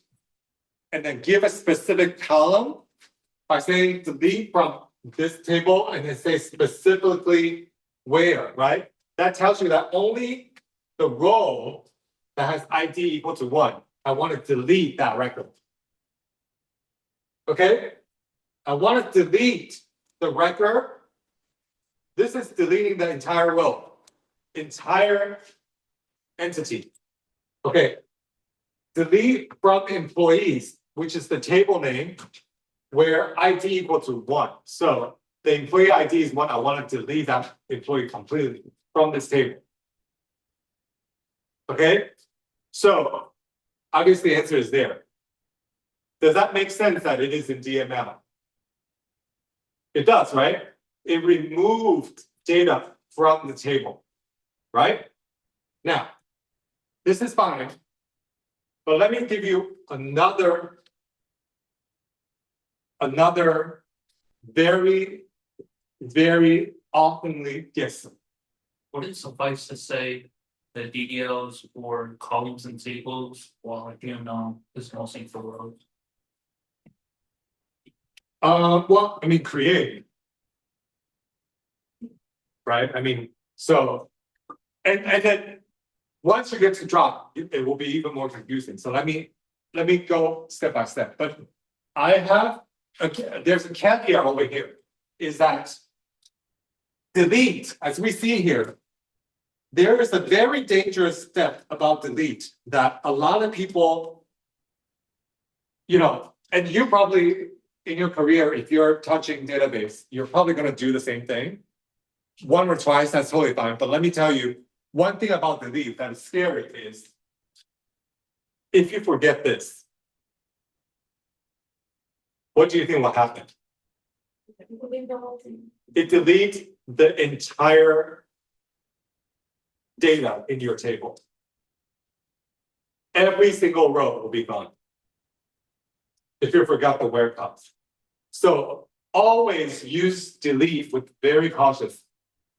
[SPEAKER 1] and then give a specific column by saying delete from this table and then say specifically where, right? That tells you that only the row that has ID equal to 1, I want to delete that record. Okay? I want to delete the record. This is deleting the entire row, entire entity. Okay. Delete from employees, which is the table name, where ID equal to 1. So the employee ID is 1. I want to delete that employee completely. from this table. Okay, so obviously the answer is there. Does that make sense that it is in DML? It does, right? It removed data from the table, right? Now, this is fine, but let me give you another very, very oftenly, yes.
[SPEAKER 3] Would it suffice to say that DDLs or columns and tables, while is mostly for rows?
[SPEAKER 1] Well, I mean, create. Right, I mean, so, and then, once you get to drop, it will be even more confusing, so let me go step by step, but I have, there's a caveat over here, is that delete, as we see here, there is a very dangerous step about delete that a lot of people, and you probably, in your career, if you're touching database, you're probably gonna do the same thing. One or twice, that's totally fine, but let me tell you, one thing about delete that is scary is if you forget this, what do you think will happen? It deletes the entire data in your table. Every single row will be gone. If you forgot the where comes. So always use delete with very cautious.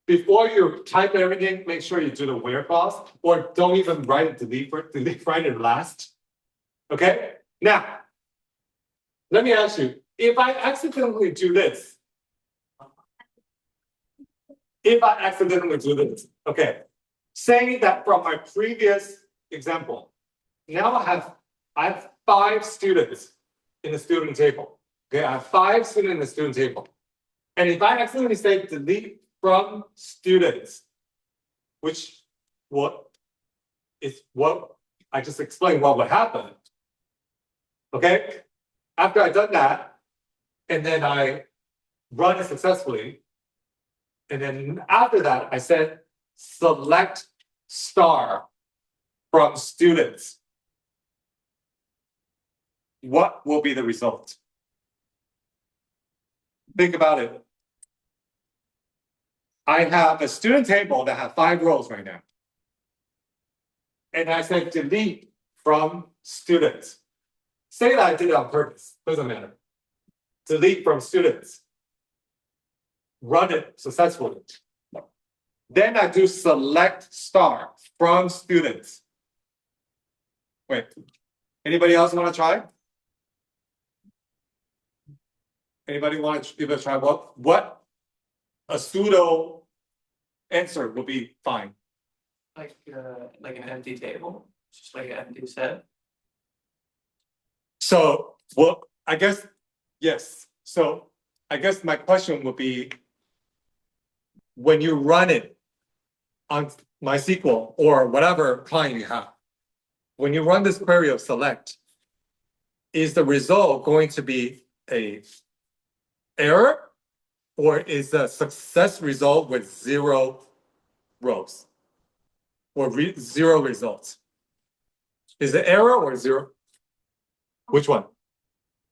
[SPEAKER 1] Before you type everything, make sure you do the where clause, or don't even write delete write it last. Okay? Now, let me ask you, if I accidentally do this, okay, say that from my previous example, now I have 5 students in the student table. Okay, I have 5 students in the student table. And if I accidentally say delete from students, which what I just explained what would happen. Okay, after I've done that, and then I run it successfully, and then after that, I said select star from students. What will be the result? Think about it. I have a student table that has 5 rows right now. And I said delete from students. Say that I did it on purpose, doesn't matter. Delete from students. Run it successfully. Then I do select star from students. Wait, anybody else want to try? Anybody want to give it a try? What a pseudo answer will be fine.
[SPEAKER 3] Like an empty table, just like an empty set.
[SPEAKER 1] So, well, I guess, yes. So I guess my question would be, when you run it on MySQL or whatever client you have, when you run this query of select, is the result going to be a error, or is a success result with 0 rows or 0 results? Is it error or 0? Which one?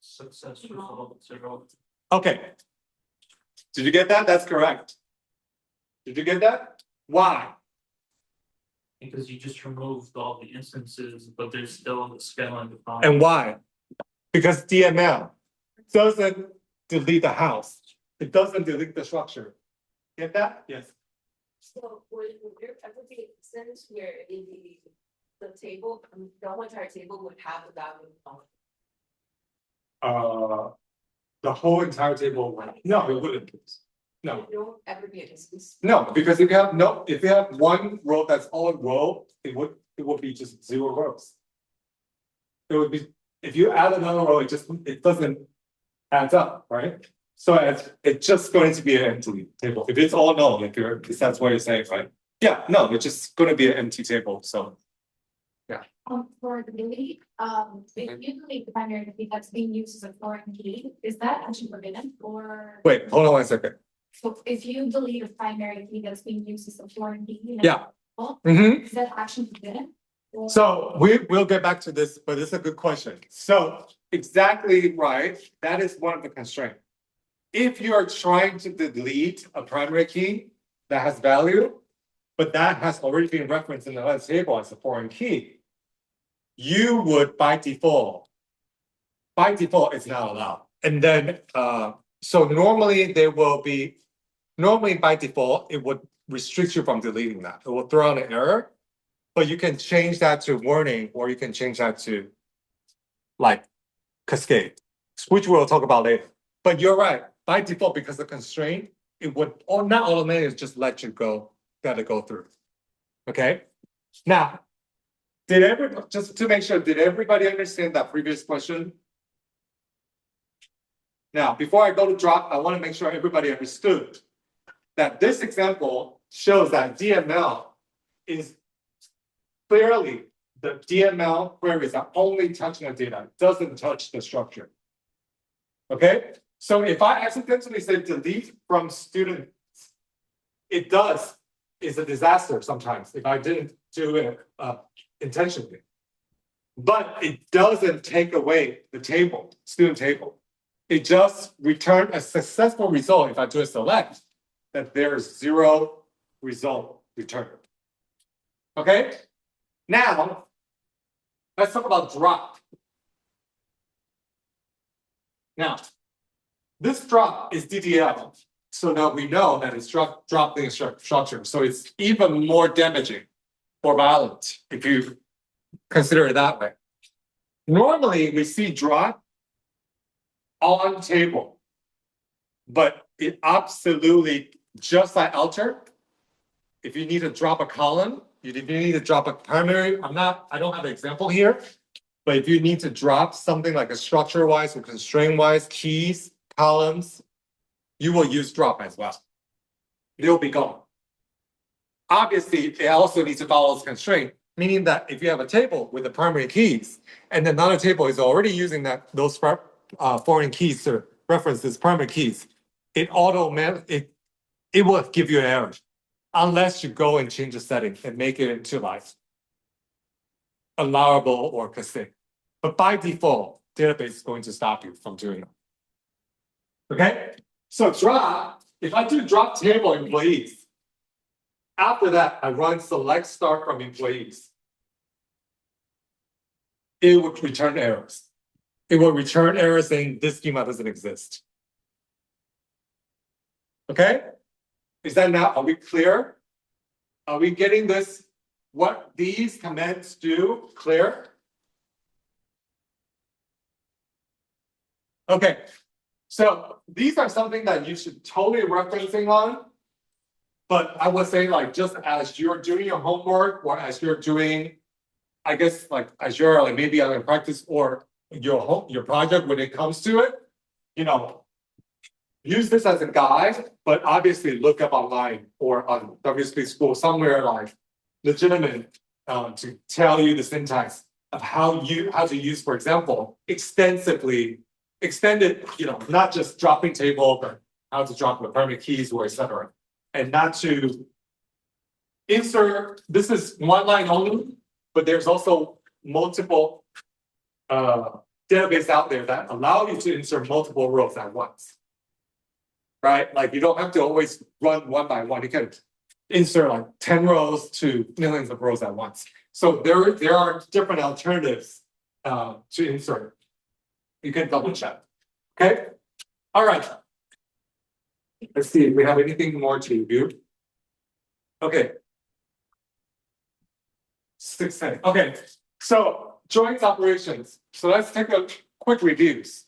[SPEAKER 3] Success result 0.
[SPEAKER 1] Okay. Did you get that? That's correct. Did you get that? Why?
[SPEAKER 3] Because you just removed all the instances, but there's still the scaling defined.
[SPEAKER 1] And why? Because DML doesn't delete the house. It doesn't delete the structure. Get that? Yes.
[SPEAKER 2] So would there ever be an instance where in the table, the whole entire table would have the value of?
[SPEAKER 1] The whole entire table. No, it wouldn't. No.
[SPEAKER 2] There won't ever be an instance.
[SPEAKER 1] No, because if you have one row that's all row, it would be just 0 rows. It would be, if you add another row, it doesn't add up, right? So it's just going to be an empty table. If it's all null, if that's what you're saying, right? Yeah, no, it's just going to be an empty table. So
[SPEAKER 2] For the delete, if you delete the binary key that's being used as a foreign key, is that actually forbidden or?
[SPEAKER 1] wait, hold on 1 second.
[SPEAKER 5] So if you delete a primary key that's being used as a foreign key.
[SPEAKER 1] Yeah.
[SPEAKER 5] Is that action forbidden? Or-
[SPEAKER 1] So we'll get back to this, but it's a good question. So exactly right, that is one of the constraints. If you're trying to delete a primary key that has value, but that has already been referenced in the other table as a foreign key, you would by default it's not allowed. And then so normally by default, it would restrict you from deleting that. It will throw out an error. But you can change that to warning, or you can change that to like cascade, which we'll talk about later. But you're right, by default, because the constraint, it would or not automatically just let you go, let it go through. Okay. Now, just to make sure, did everybody understand that previous question? Now, before I go to drop, I want to make sure everybody understood that this example shows that DML is clearly the DML queries are only touching the data, doesn't touch the structure. Okay, so if I accidentally say delete from students, it does. It's a disaster sometimes if I didn't do it intentionally. But it doesn't take away the table, student table. It just returns a successful result if I do a select, that there is 0 result returned. Okay? Now, let's talk about drop. Now, this drop is DDL. So now we know that it's dropping the structure. So it's even more damaging or violent if you consider it that way. Normally, we see drop on table, but it absolutely, just like alter, if you need to drop a column, if you need to drop a primary, I don't have an example here, but if you need to drop something like a structure-wise or constraint-wise, keys, columns, you will use drop as well. They'll be gone. Obviously, it also needs to follow this constraint, meaning that if you have a table with the primary keys, and another table is already using those foreign keys to reference these primary keys, it will give you an error. Unless you go and change the setting and make it into like allowable or cascade. But by default, database is going to stop you from doing that. Okay? So drop, if I do drop table employees, after that, I run select start from employees. It would return errors. It will return errors saying this schema doesn't exist. Okay? Is that now, are we clear? Are we getting this, what these commands do clear? Okay, so these are something that you should totally referencing on. But I would say like just as you're doing your homework or as you're doing, I guess like as you're like maybe on practice or your project when it comes to it, you know, use this as a guide, but obviously look up online or on WSP School somewhere like legitimate to tell you the syntax of how to use, for example, extended, you know, not just dropping table, but how to drop the primary keys or etc. And not to insert, this is one line only, but there's also multiple database out there that allow you to insert multiple rows at once. Right? Like you don't have to always run one by one. You can insert like 10 rows to millions of rows at once. So there are different alternatives to insert. You can double check. Okay? All right. Let's see if we have anything more to review. Okay. 610. Okay. So joins operations. So let's take a quick reviews.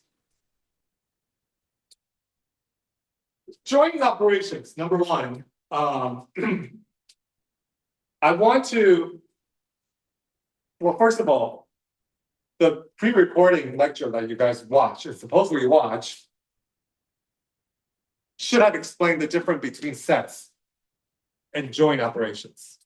[SPEAKER 1] Joins operations, number one. I want to, well, first of all, the pre-recording lecture that you guys watch, or supposedly watch, should have explained the difference between sets and join operations.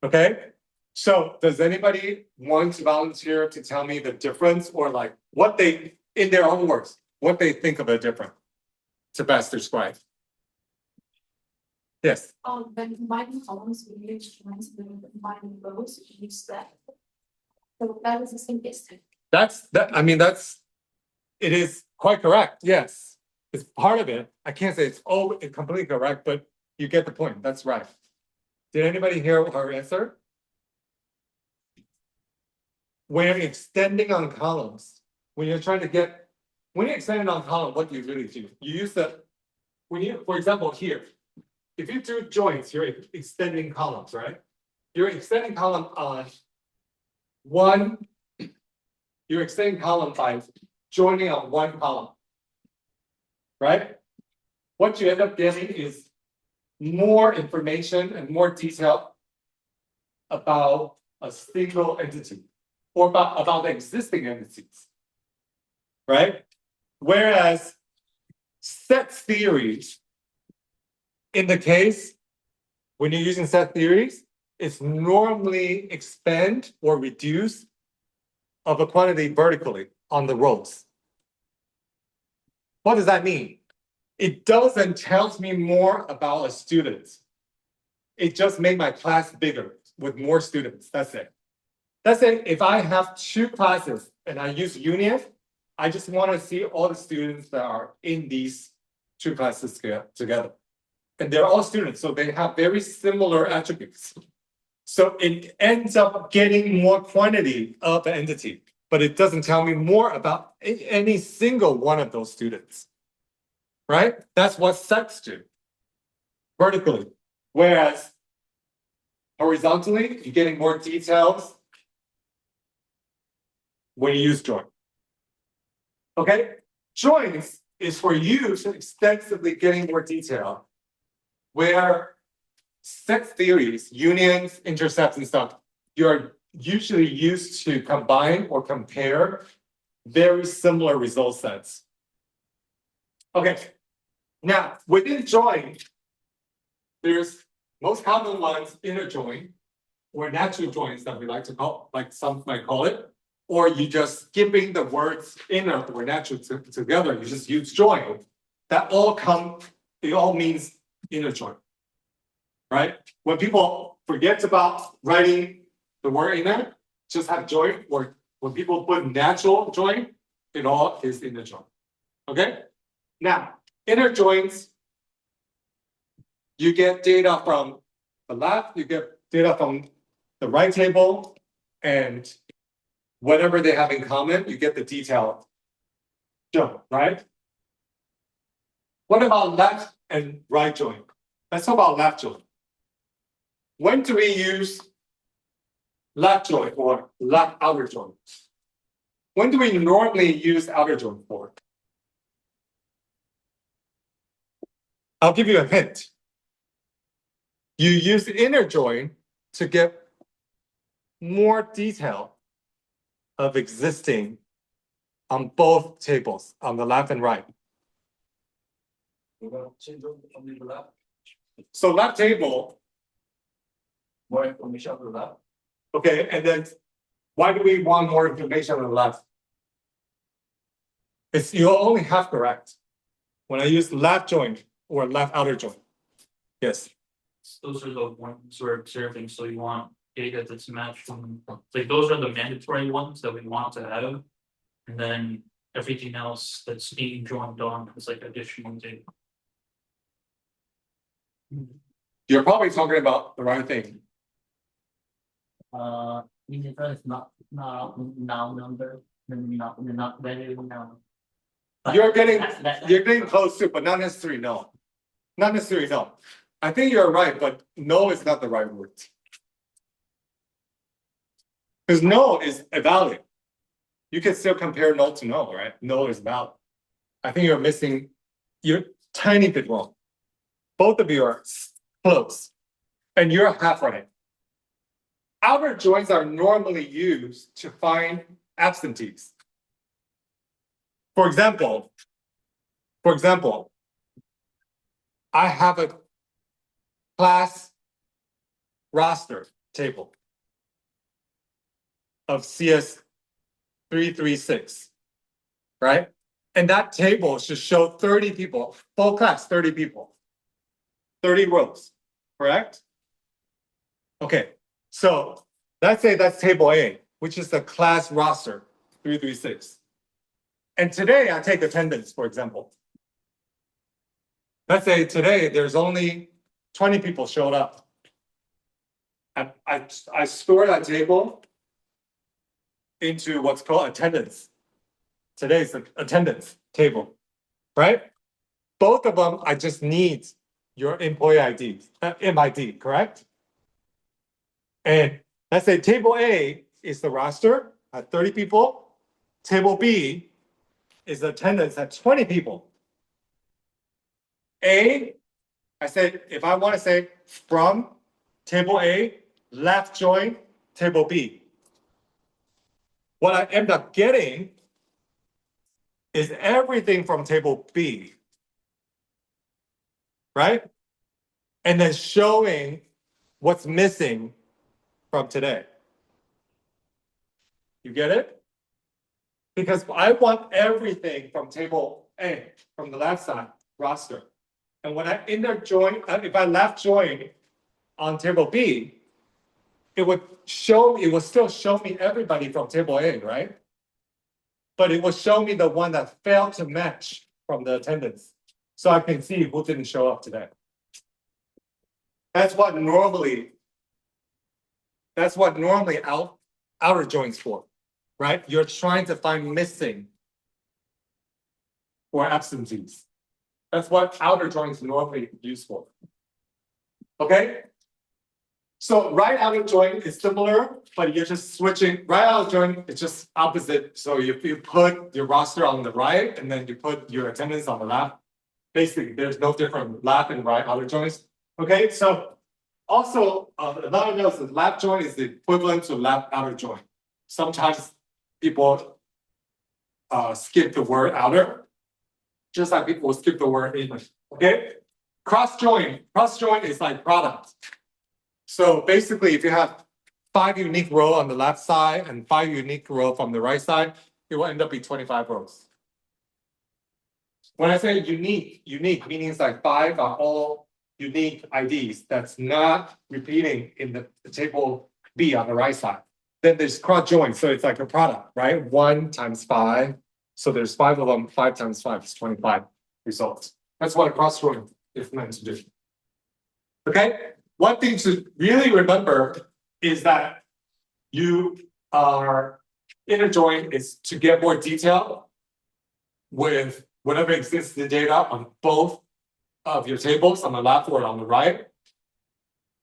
[SPEAKER 1] Okay? So does anybody want to volunteer to tell me the difference or like what they, in their own words, what they think of it different to best describe? Yes,
[SPEAKER 5] When combining columns, we use joins, when combining rows, we use that. So that is the same distance.
[SPEAKER 1] I mean, it is quite correct, yes. It's part of it. I can't say it's completely correct, but you get the point. That's right. Did anybody hear her answer? When you're extending on columns, when you're extending on column, what do you really do? You use for example, here, if you do joints, you're extending columns, right? You're extending column on one, you're extending column by joining on one column. Right? What you end up getting is more information and more detail about a single entity or about the existing entities. Right? Whereas set theories, in the case when you're using set theories, it's normally expand or reduce of a quantity vertically on the rows. What does that mean? It doesn't tell me more about a student. It just made my class bigger with more students. That's it. That's it. If I have two classes and I use union, I just want to see all the students that are in these two classes together. And they're all students, so they have very similar attributes. So it ends up getting more quantity of the entity, but it doesn't tell me more about any single one of those students. Right? That's what sets do vertically. Whereas horizontally, you're getting more details when you use join. Okay? Joins is for you to extensively getting more detail. Where set theories, unions, intercepts, and stuff, you're usually used to combine or compare very similar result sets. Okay. Now, within join, there's most common ones inner join or natural joins that we like to call, like some might call it, or you just skipping the words inner or natural together, you just use join. That it all means inner join. Right? When people forget about writing the word inner, just have join, or when people put natural join, it all is inner join. Okay? Now, inner joins, you get data from the left, you get data from the right table, and whatever they have in common, you get the detail shown, right? What about left and right join? Let's talk about left join. When do we use left join or left outer join? When do we normally use outer join for? I'll give you a hint. You use inner join to get more detail of existing on both tables, on the left and right. So left table.
[SPEAKER 4] More information on the left.
[SPEAKER 1] Okay, and then why do we want more information on the left? You're only half correct. When I use left join or left outer join. Yes.
[SPEAKER 3] Those are the ones we're observing, so you want data that's matched from, like, those are the mandatory ones that we want to have. And then everything else that's being joined on is like additional data.
[SPEAKER 1] You're probably talking about the right thing.
[SPEAKER 6] Is not noun number, not value noun.
[SPEAKER 1] You're getting close to, but not necessarily no. Not necessarily no. I think you're right, but no is not the right word. Because no is valid. You can still compare no to no, right? No is valid. I think you're tiny bit wrong. Both of you are close, and you're half right. Outer joins are normally used to find absentees. For example, I have a class roster table of CS336, right? And that table should show 30 people, full class, 30 people. 30 rows, correct? Okay, so let's say that's table A, which is the class roster 336. And today I take attendance, for example. Let's say today there's only 20 people showed up. And I store that table into what's called attendance. Today's the attendance table, right? Both of them, I just need your employee ID, MID, correct? And let's say table A is the roster at 30 people. Table B is attendance at 20 people. I said, if I want to say from table A, left join table B. What I end up getting is everything from table B, right? And then showing what's missing from today. You get it? Because I want everything from table A, from the left side roster. And when I inner join, if I left join on table B, it would still show me everybody from table A, right? But it will show me the one that failed to match from the attendance. So I can see who didn't show up today. That's what normally outer joins for, right? You're trying to find missing or absentees. That's what outer joins normally used for. Okay? So right outer join is similar, but you're just switching. Right outer join is just opposite. So if you put your roster on the right and then you put your attendance on the left, basically there's no different left and right outer joins. Okay, so also another note is left join is the equivalent to left outer join. Sometimes people skip the word outer, just like people skip the word in. Okay, cross join is like product. So basically, if you have 5 unique rows on the left side and 5 unique rows from the right side, it will end up being 25 rows. When I say unique meaning it's like 5 are all unique IDs that's not repeating in the table B on the right side. Then there's cross join, so it's like a product, right? 1 times 5. So there's 5 of them, 5 times 5 is 25 results. That's what a cross join is meant to do. Okay? One thing to really remember is that you are inner join is to get more detail with whatever exists in the data on both of your tables on the left or on the right.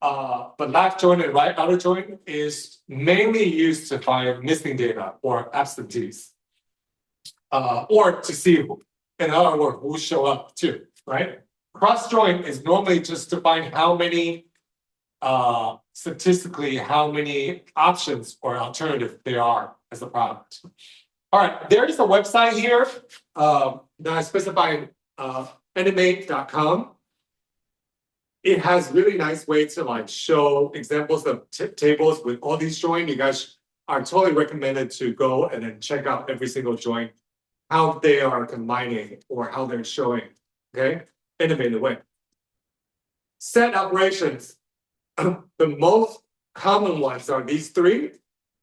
[SPEAKER 1] But left join and right outer join is mainly used to find missing data or absentees. Or to see, in other words, who show up too, right? Cross join is normally just to find how many statistically how many options or alternatives there are as a product. All right, there is a website here that I specified animate.com. It has really nice way to like show examples of tables with all these join. You guys are totally recommended to go and then check out every single join, how they are combining or how they're showing. Okay, animated way. Set operations. The most common ones are these 3.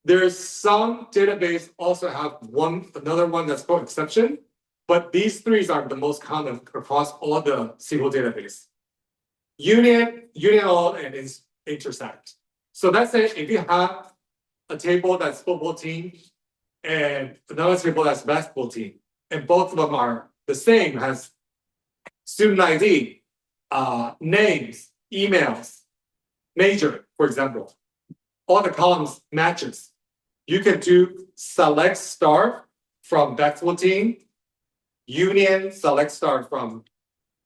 [SPEAKER 1] There's some database also have another one that's called exception, but these 3 are the most common across all the SQL database. Union all, and intersect. So let's say if you have a table that's football team and another table that's basketball team, and both of them are the same, has student ID, names, emails, major, for example, all the columns matches. You can do select star from basketball team, union select star from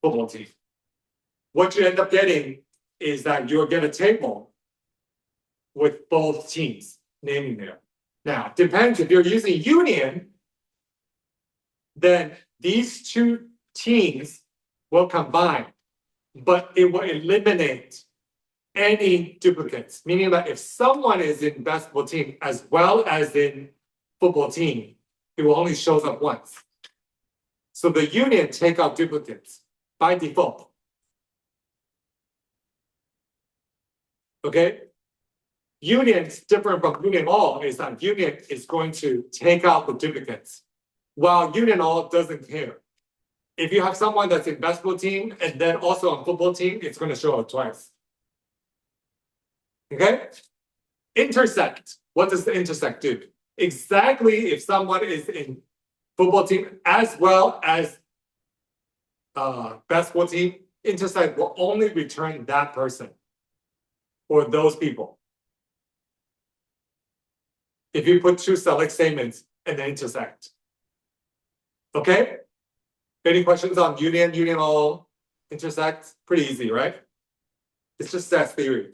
[SPEAKER 1] football team. What you end up getting is that you'll get a table with both teams naming there. Now, depends if you're using union, then these 2 teams will combine, but it will eliminate any duplicates, meaning that if someone is in basketball team as well as in football team, it will only shows up once. So the union take out duplicates by default. Okay? Union is different from union all is that union is going to take out the duplicates. While union all doesn't care. If you have someone that's in basketball team and then also on football team, it's gonna show up twice. Okay? Intersect. What does the intersect do? Exactly if someone is in football team as well as basketball team, intersect will only return that person or those people. If you put two select statements and then intersect. Okay? Any questions on union all, intersect? Pretty easy, right? It's just that theory.